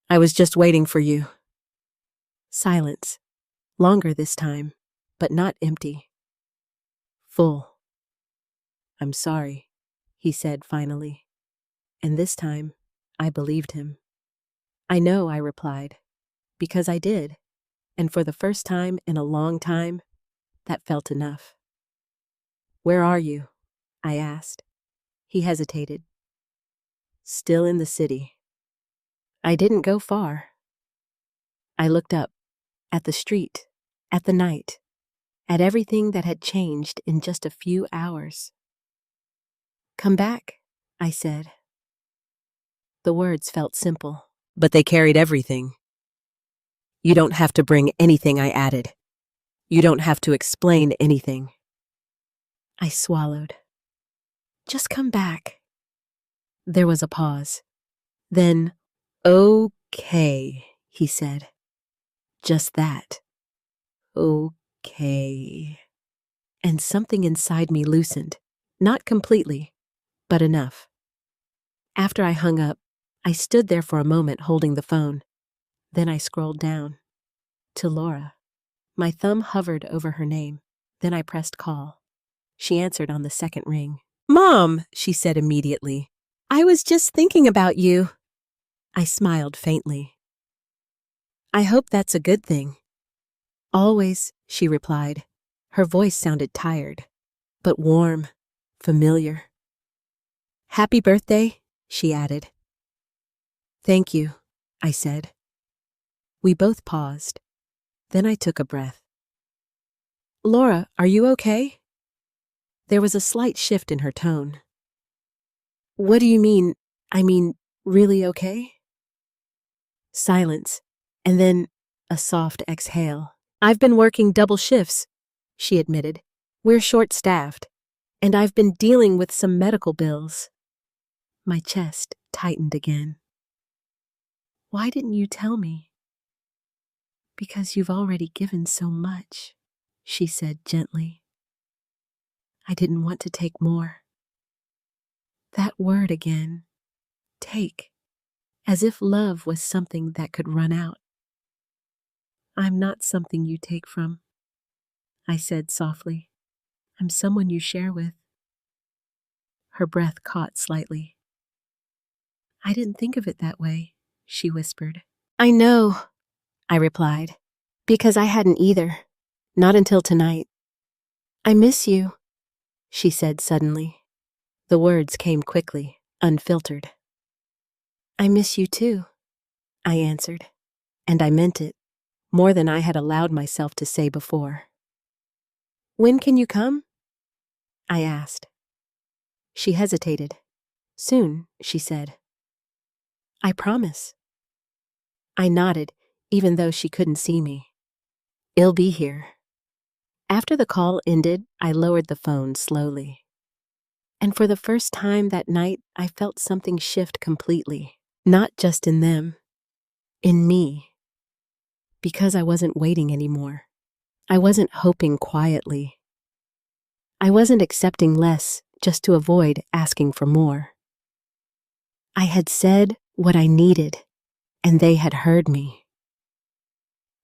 I was just waiting for you. Silence. Longer this time, but not empty. Full. I'm sorry, he said finally. And this time, I believed him. I know, I replied, because I did. And for the first time in a long time, that felt enough. Where are you? I asked. He hesitated. Still in the city. I didn't go far. I looked up, at the street, at the night, at everything that had changed in just a few hours. Come back, I said. The words felt simple, but they carried everything. You don't have to bring anything, I added. You don't have to explain anything. I swallowed. Just come back. There was a pause. Then, okay, he said. Just that. Okay. And something inside me loosened. Not completely, but enough. After I hung up, I stood there for a moment holding the phone. Then I scrolled down. To Laura. My thumb hovered over her name. Then I pressed call. She answered on the second ring. Mom, she said immediately. I was just thinking about you. I smiled faintly. I hope that's a good thing. Always, she replied. Her voice sounded tired, but warm, familiar. Happy birthday, she added. Thank you, I said. We both paused. Then I took a breath. Laura, are you okay? There was a slight shift in her tone. What do you mean? I mean, really okay? Silence, and then a soft exhale. I've been working double shifts, she admitted. We're short-staffed, and I've been dealing with some medical bills. My chest tightened again. Why didn't you tell me? Because you've already given so much, she said gently. I didn't want to take more. That word again, take, as if love was something that could run out. I'm not something you take from, I said softly. I'm someone you share with. Her breath caught slightly. I didn't think of it that way, she whispered. I know, I replied, because I hadn't either. Not until tonight. I miss you, she said suddenly. The words came quickly, unfiltered. I miss you too, I answered. And I meant it, more than I had allowed myself to say before. "When can you come?" I asked. She hesitated. "Soon," she said. "I promise." I nodded, even though she couldn't see me. "I'll be here." After the call ended, I lowered the phone slowly. And for the first time that night, I felt something shift completely. Not just in them, in me. Because I wasn't waiting anymore. I wasn't hoping quietly. I wasn't accepting less just to avoid asking for more. I had said what I needed, and they had heard me.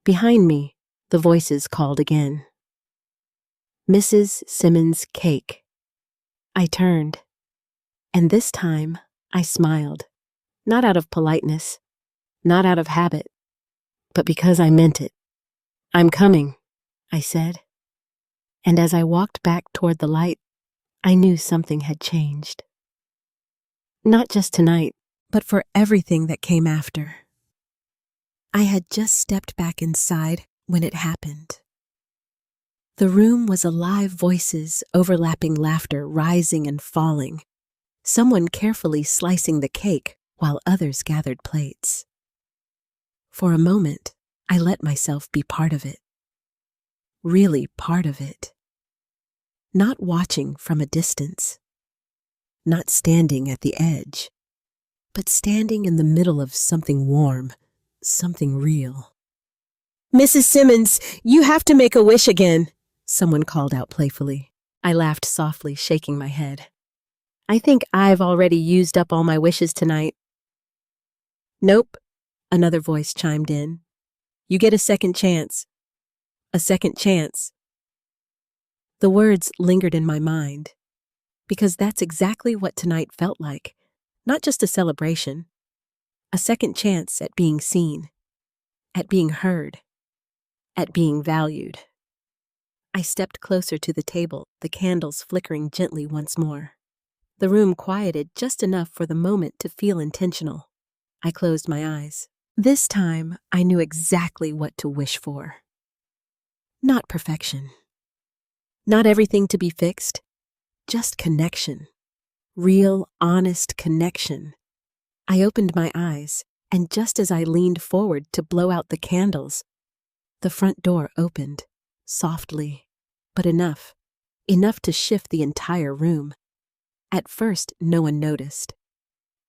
Behind me, the voices called again. "Mrs. Simmons' cake." I turned, and this time I smiled, not out of politeness, not out of habit, but because I meant it. "I'm coming," I said. And as I walked back toward the light, I knew something had changed. Not just tonight, but for everything that came after. I had just stepped back inside when it happened. The room was alive, voices, overlapping laughter rising and falling, someone carefully slicing the cake while others gathered plates. For a moment, I let myself be part of it. Really part of it. Not watching from a distance. Not standing at the edge, but standing in the middle of something warm, something real. "Mrs. Simmons, you have to make a wish again," someone called out playfully. I laughed softly, shaking my head. "I think I've already used up all my wishes tonight." "Nope," another voice chimed in. "You get a second chance. A second chance." The words lingered in my mind, because that's exactly what tonight felt like. Not just a celebration, a second chance at being seen, at being heard, at being valued. I stepped closer to the table, the candles flickering gently once more. The room quieted just enough for the moment to feel intentional. I closed my eyes. This time, I knew exactly what to wish for. Not perfection. Not everything to be fixed. Just connection. Real, honest connection. I opened my eyes, and just as I leaned forward to blow out the candles, the front door opened, softly, but enough to shift the entire room. At first, no one noticed.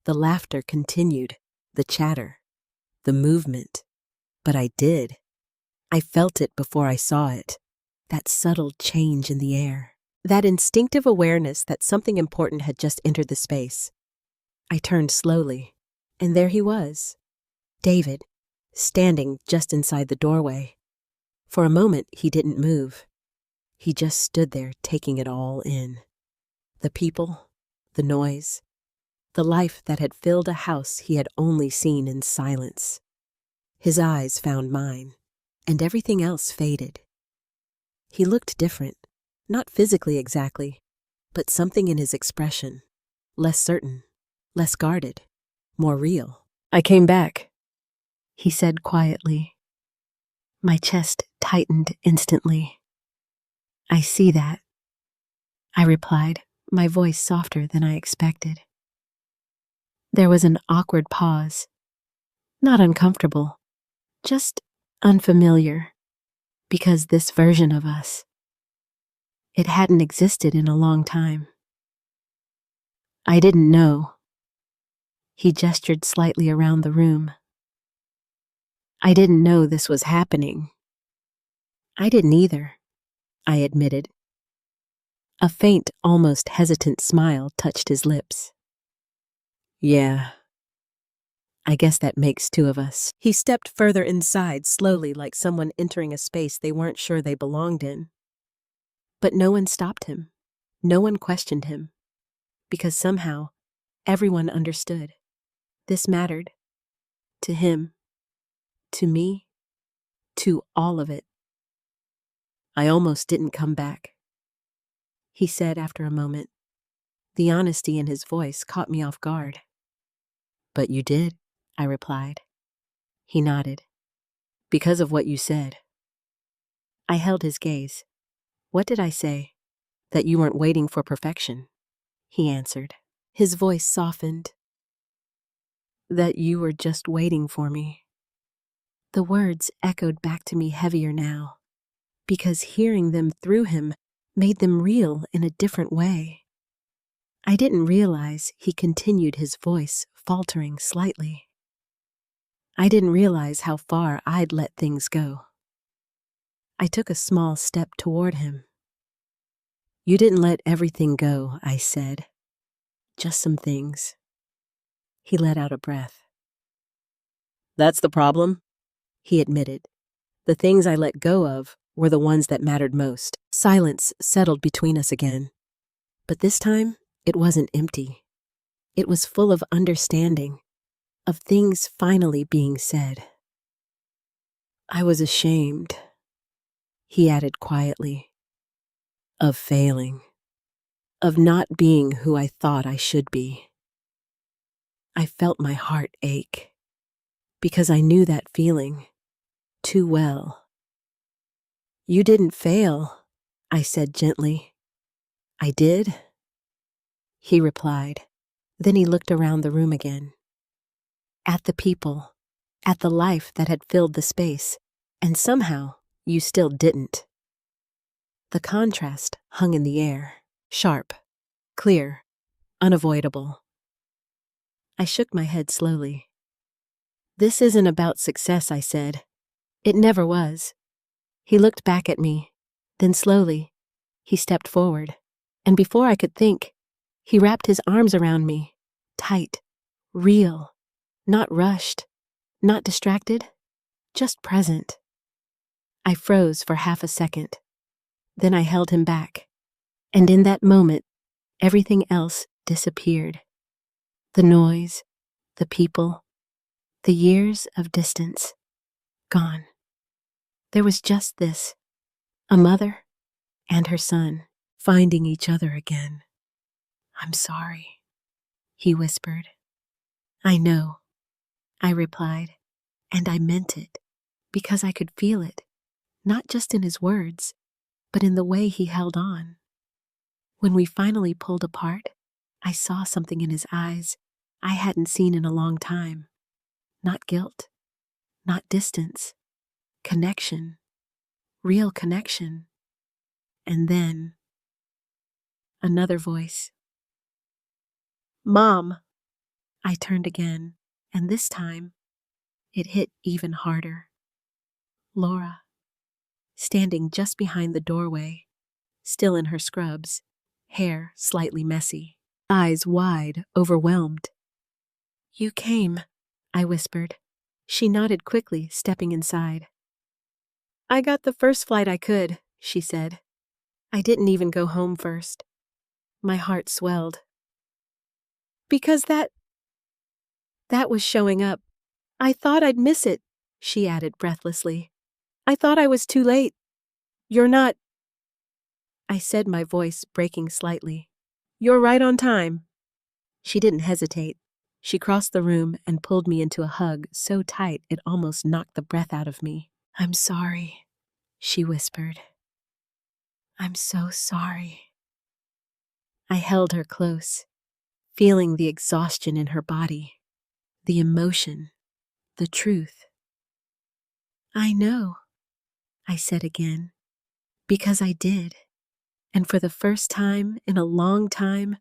The laughter continued, the chatter, the movement. But I did. I felt it before I saw it. That subtle change in the air. That instinctive awareness that something important had just entered the space. I turned slowly, and there he was, David, standing just inside the doorway. For a moment, he didn't move. He just stood there, taking it all in. The people, the noise, the life that had filled a house he had only seen in silence. His eyes found mine, and everything else faded. He looked different, not physically exactly, but something in his expression, less certain, less guarded, more real. "I came back," he said quietly. My chest tightened instantly. "I see that," I replied, my voice softer than I expected. There was an awkward pause. Not uncomfortable, just unfamiliar, because this version of us, it hadn't existed in a long time. "I didn't know." He gestured slightly around the room. "I didn't know this was happening." "I didn't either," I admitted. A faint, almost hesitant smile touched his lips. "Yeah, I guess that makes two of us." He stepped further inside, slowly, like someone entering a space they weren't sure they belonged in. But no one stopped him. No one questioned him. Because somehow, everyone understood. This mattered. To him. To me. To all of it. "I almost didn't come back," he said after a moment. The honesty in his voice caught me off guard. "But you did," I replied. He nodded. Because of what you said. I held his gaze. What did I say? That you weren't waiting for perfection, he answered. His voice softened. That you were just waiting for me. The words echoed back to me heavier now, because hearing them through him made them real in a different way. I didn't realize he continued, his voice faltering slightly. I didn't realize how far I'd let things go. I took a small step toward him. You didn't let everything go, I said. Just some things. He let out a breath. That's the problem, he admitted. The things I let go of were the ones that mattered most. Silence settled between us again. But this time, it wasn't empty. It was full of understanding, of things finally being said. I was ashamed, he added quietly, of failing, of not being who I thought I should be. I felt my heart ache, because I knew that feeling too well. You didn't fail, I said gently. I did, he replied. Then he looked around the room again. At the people, at the life that had filled the space, and somehow you still didn't. The contrast hung in the air, sharp, clear, unavoidable. I shook my head slowly. This isn't about success, I said. It never was. He looked back at me, then slowly, he stepped forward, and before I could think, he wrapped his arms around me, tight, real, not rushed, not distracted, just present. I froze for half a second. Then I held him back, and in that moment, everything else disappeared. The noise, the people, the years of distance, gone. There was just this, a mother and her son finding each other again. I'm sorry, he whispered. I know, I replied, and I meant it, because I could feel it, not just in his words, but in the way he held on. When we finally pulled apart, I saw something in his eyes I hadn't seen in a long time. Not guilt, not distance, connection, real connection. And then, another voice. Mom! I turned again, and this time, it hit even harder. Laura, standing just behind the doorway, still in her scrubs, hair slightly messy, eyes wide, overwhelmed. You came, I whispered. She nodded quickly, stepping inside. I got the first flight I could, she said. I didn't even go home first. My heart swelled. Because that was showing up. I thought I'd miss it, she added breathlessly. I thought I was too late. You're not, I said, my voice breaking slightly. You're right on time. She didn't hesitate. She crossed the room and pulled me into a hug so tight it almost knocked the breath out of me. I'm sorry, she whispered. I'm so sorry. I held her close, feeling the exhaustion in her body, the emotion, the truth. I know, I said again, because I did. And for the first time in a long time,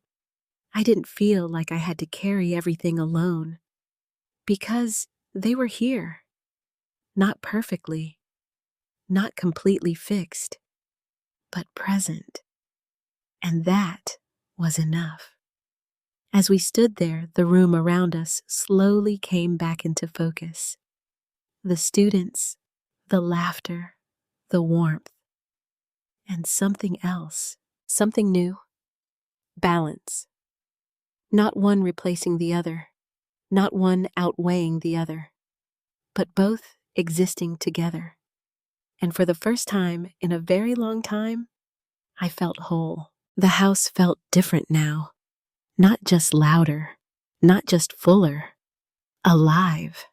I didn't feel like I had to carry everything alone, because they were here. Not perfectly, not completely fixed, but present. And that was enough. As we stood there, the room around us slowly came back into focus. The students, the laughter, the warmth, and something else, something new. Balance. Not one replacing the other, not one outweighing the other, but both existing together. And for the first time in a very long time, I felt whole. The house felt different now. Not just louder, not just fuller, alive.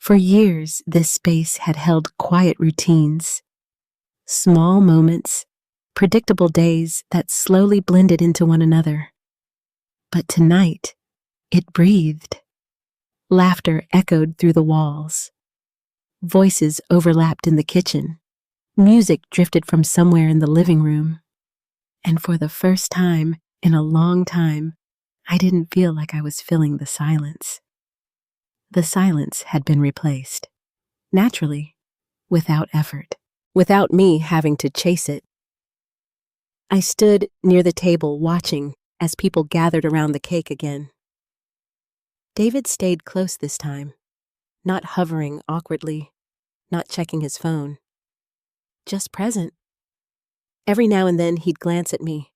For years, this space had held quiet routines, small moments, predictable days that slowly blended into one another. But tonight, it breathed. Laughter echoed through the walls. Voices overlapped in the kitchen. Music drifted from somewhere in the living room. And for the first time in a long time, I didn't feel like I was filling the silence. The silence had been replaced, naturally, without effort, without me having to chase it. I stood near the table watching as people gathered around the cake again. David stayed close this time, not hovering awkwardly, not checking his phone, just present. Every now and then he'd glance at me,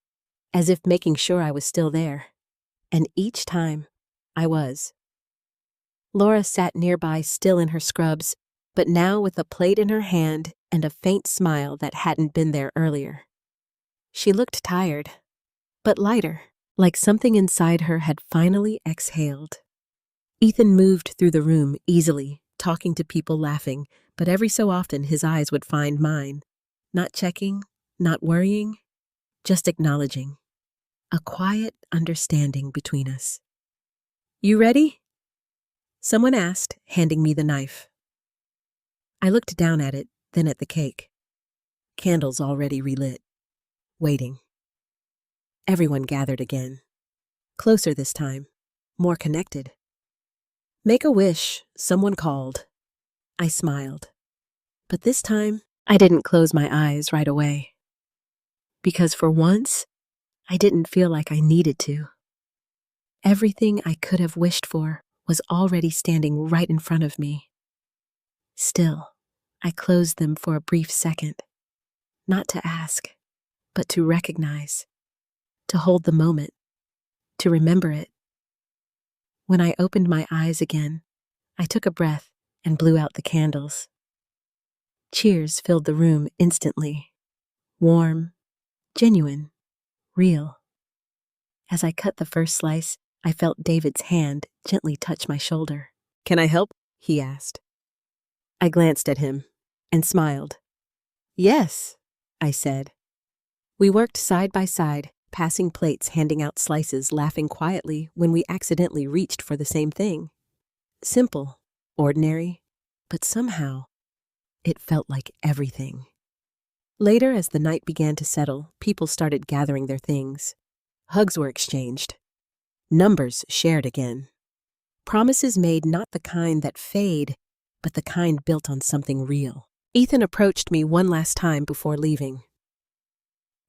as if making sure I was still there, and each time, I was. Laura sat nearby, still in her scrubs, but now with a plate in her hand and a faint smile that hadn't been there earlier. She looked tired, but lighter, like something inside her had finally exhaled. Ethan moved through the room easily, talking to people, laughing, but every so often his eyes would find mine, not checking, not worrying, just acknowledging. A quiet understanding between us. "You ready?" Someone asked, handing me the knife. I looked down at it, then at the cake. Candles already relit. Waiting. Everyone gathered again. Closer this time. More connected. "Make a wish," someone called. I smiled. But this time, I didn't close my eyes right away. Because for once, I didn't feel like I needed to. Everything I could have wished for was already standing right in front of me. Still, I closed them for a brief second, not to ask, but to recognize, to hold the moment, to remember it. When I opened my eyes again, I took a breath and blew out the candles. Cheers filled the room instantly, warm, genuine, real. As I cut the first slice, I felt David's hand gently touch my shoulder. "Can I help?" he asked. I glanced at him and smiled. "Yes," I said. We worked side by side, passing plates, handing out slices, laughing quietly when we accidentally reached for the same thing. Simple, ordinary, but somehow it felt like everything. Later, as the night began to settle, people started gathering their things. Hugs were exchanged. Numbers shared again. Promises made, not the kind that fade, but the kind built on something real. Ethan approached me one last time before leaving.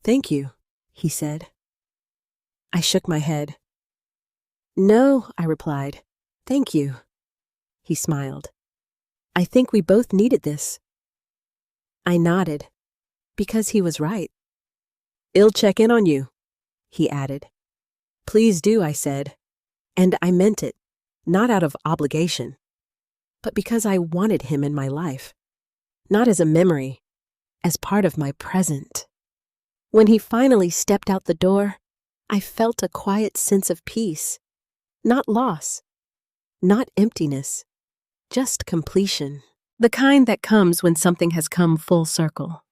"Thank you," he said. I shook my head. "No," I replied. "Thank you." He smiled. "I think we both needed this." I nodded, because he was right. "I'll check in on you," he added. "Please do," I said. And I meant it, not out of obligation, but because I wanted him in my life. Not as a memory, as part of my present. When he finally stepped out the door, I felt a quiet sense of peace. Not loss, not emptiness, just completion. The kind that comes when something has come full circle.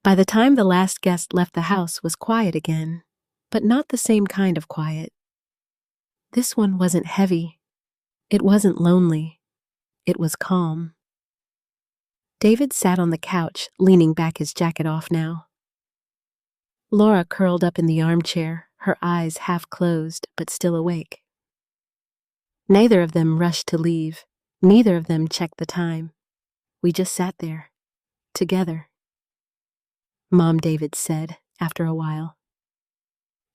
By the time the last guest left the house was quiet again, but not the same kind of quiet. This one wasn't heavy. It wasn't lonely. It was calm. David sat on the couch, leaning back, his jacket off now. Laura curled up in the armchair, her eyes half closed but still awake. Neither of them rushed to leave. Neither of them checked the time. We just sat there, together. Mom, David said, after a while.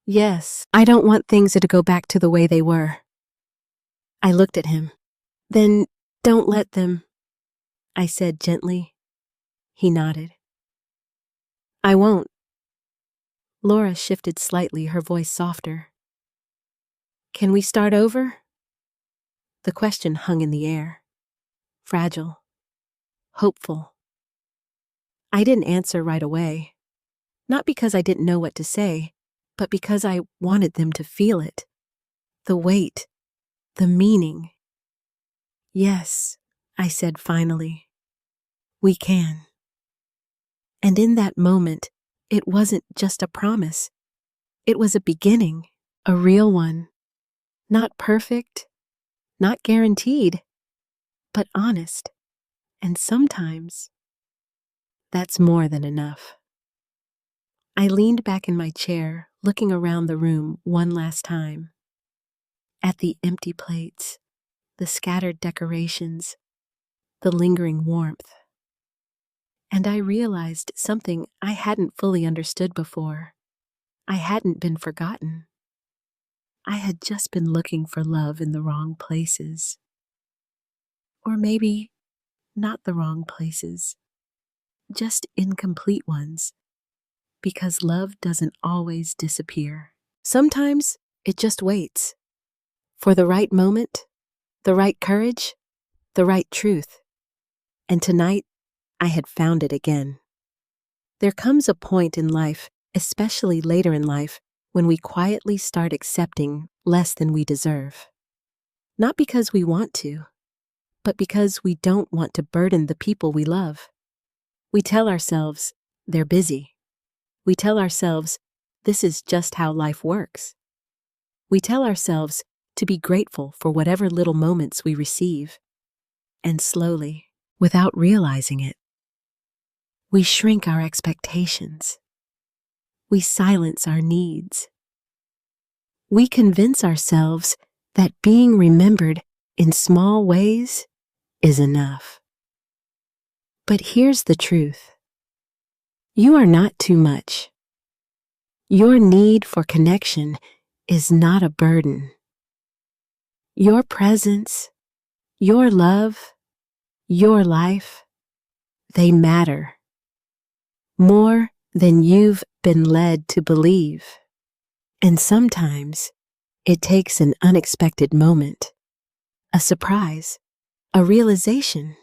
"Yes, I don't want things to go back to the way they were." I looked at him. "Then don't let them," I said gently. He nodded. "I won't." Laura shifted slightly, her voice softer. "Can we start over?" The question hung in the air. Fragile. Hopeful. I didn't answer right away. Not because I didn't know what to say, but because I wanted them to feel it. The weight. The meaning. "Yes," I said finally. We can. And in that moment, it wasn't just a promise. It was a beginning, a real one. Not perfect, not guaranteed, but honest. And sometimes, that's more than enough. I leaned back in my chair, looking around the room one last time. At the empty plates, the scattered decorations, the lingering warmth. And I realized something I hadn't fully understood before. I hadn't been forgotten. I had just been looking for love in the wrong places. Or maybe not the wrong places, just incomplete ones, because love doesn't always disappear. Sometimes it just waits for the right moment, the right courage, the right truth. And tonight, I had found it again. There comes a point in life, especially later in life, when we quietly start accepting less than we deserve. Not because we want to, but because we don't want to burden the people we love. We tell ourselves, they're busy. We tell ourselves, this is just how life works. We tell ourselves to be grateful for whatever little moments we receive. And slowly, without realizing it, we shrink our expectations. We silence our needs. We convince ourselves that being remembered in small ways is enough. But here's the truth. You are not too much. Your need for connection is not a burden. Your presence, your love, your life, they matter more than you've been led to believe. And sometimes it takes an unexpected moment, a surprise, a realization,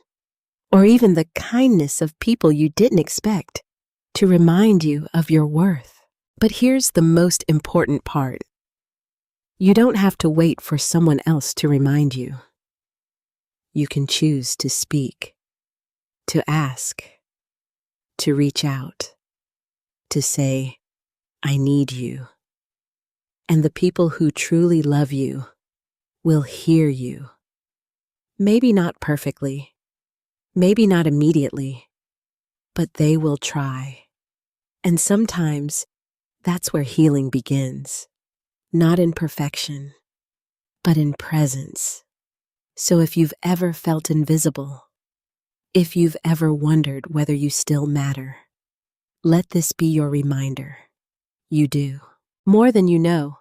or even the kindness of people you didn't expect to remind you of your worth. But here's the most important part. You don't have to wait for someone else to remind you. You can choose to speak, to ask, to reach out, to say, I need you. And the people who truly love you will hear you. Maybe not perfectly, maybe not immediately, but they will try. And sometimes that's where healing begins. Not in perfection, but in presence. So if you've ever felt invisible, if you've ever wondered whether you still matter, let this be your reminder. You do. More than you know,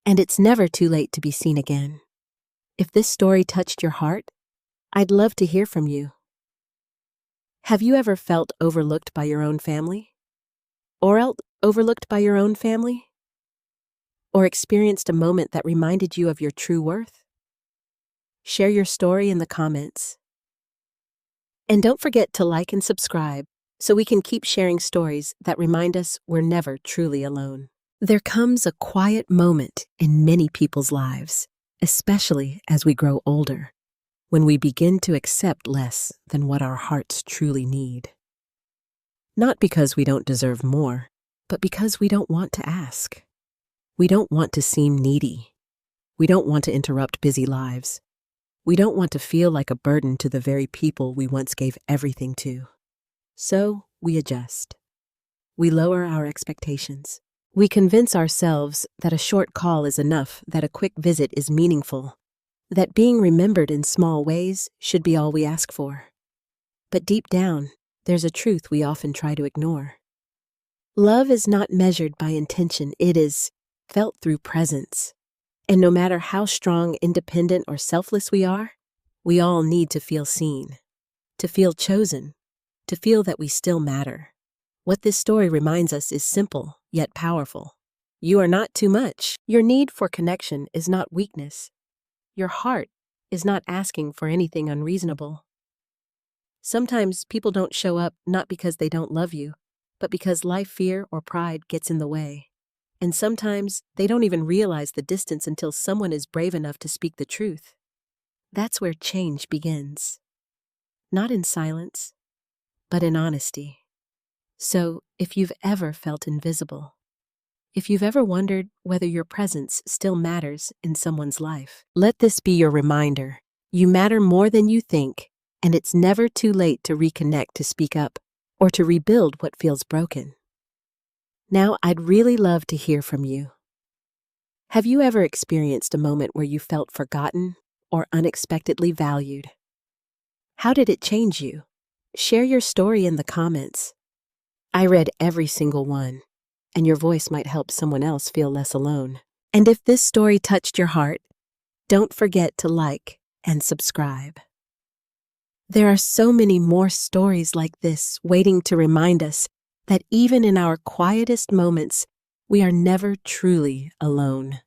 and it's never too late to be seen again. If this story touched your heart, I'd love to hear from you. Have you ever felt overlooked by your own family? Or else overlooked by your own family? Or experienced a moment that reminded you of your true worth? Share your story in the comments. And don't forget to like and subscribe so we can keep sharing stories that remind us we're never truly alone. There comes a quiet moment in many people's lives, especially as we grow older, when we begin to accept less than what our hearts truly need. Not because we don't deserve more, but because we don't want to ask. We don't want to seem needy. We don't want to interrupt busy lives. We don't want to feel like a burden to the very people we once gave everything to. So we adjust. We lower our expectations. We convince ourselves that a short call is enough, that a quick visit is meaningful, that being remembered in small ways should be all we ask for. But deep down, there's a truth we often try to ignore. Love is not measured by intention, it is felt through presence. And no matter how strong, independent, or selfless we are, we all need to feel seen, to feel chosen, to feel that we still matter. What this story reminds us is simple, yet powerful. You are not too much. Your need for connection is not weakness. Your heart is not asking for anything unreasonable. Sometimes people don't show up not because they don't love you, but because life fear or pride gets in the way. And sometimes they don't even realize the distance until someone is brave enough to speak the truth. That's where change begins. not in silence, but in honesty. So, if you've ever felt invisible, if you've ever wondered whether your presence still matters in someone's life, let this be your reminder. You matter more than you think, and it's never too late to reconnect, to speak up, or to rebuild what feels broken. Now, I'd really love to hear from you. Have you ever experienced a moment where you felt forgotten or unexpectedly valued? How did it change you? Share your story in the comments. I read every single one, and your voice might help someone else feel less alone. And if this story touched your heart, don't forget to like and subscribe. There are so many more stories like this waiting to remind us that even in our quietest moments, we are never truly alone.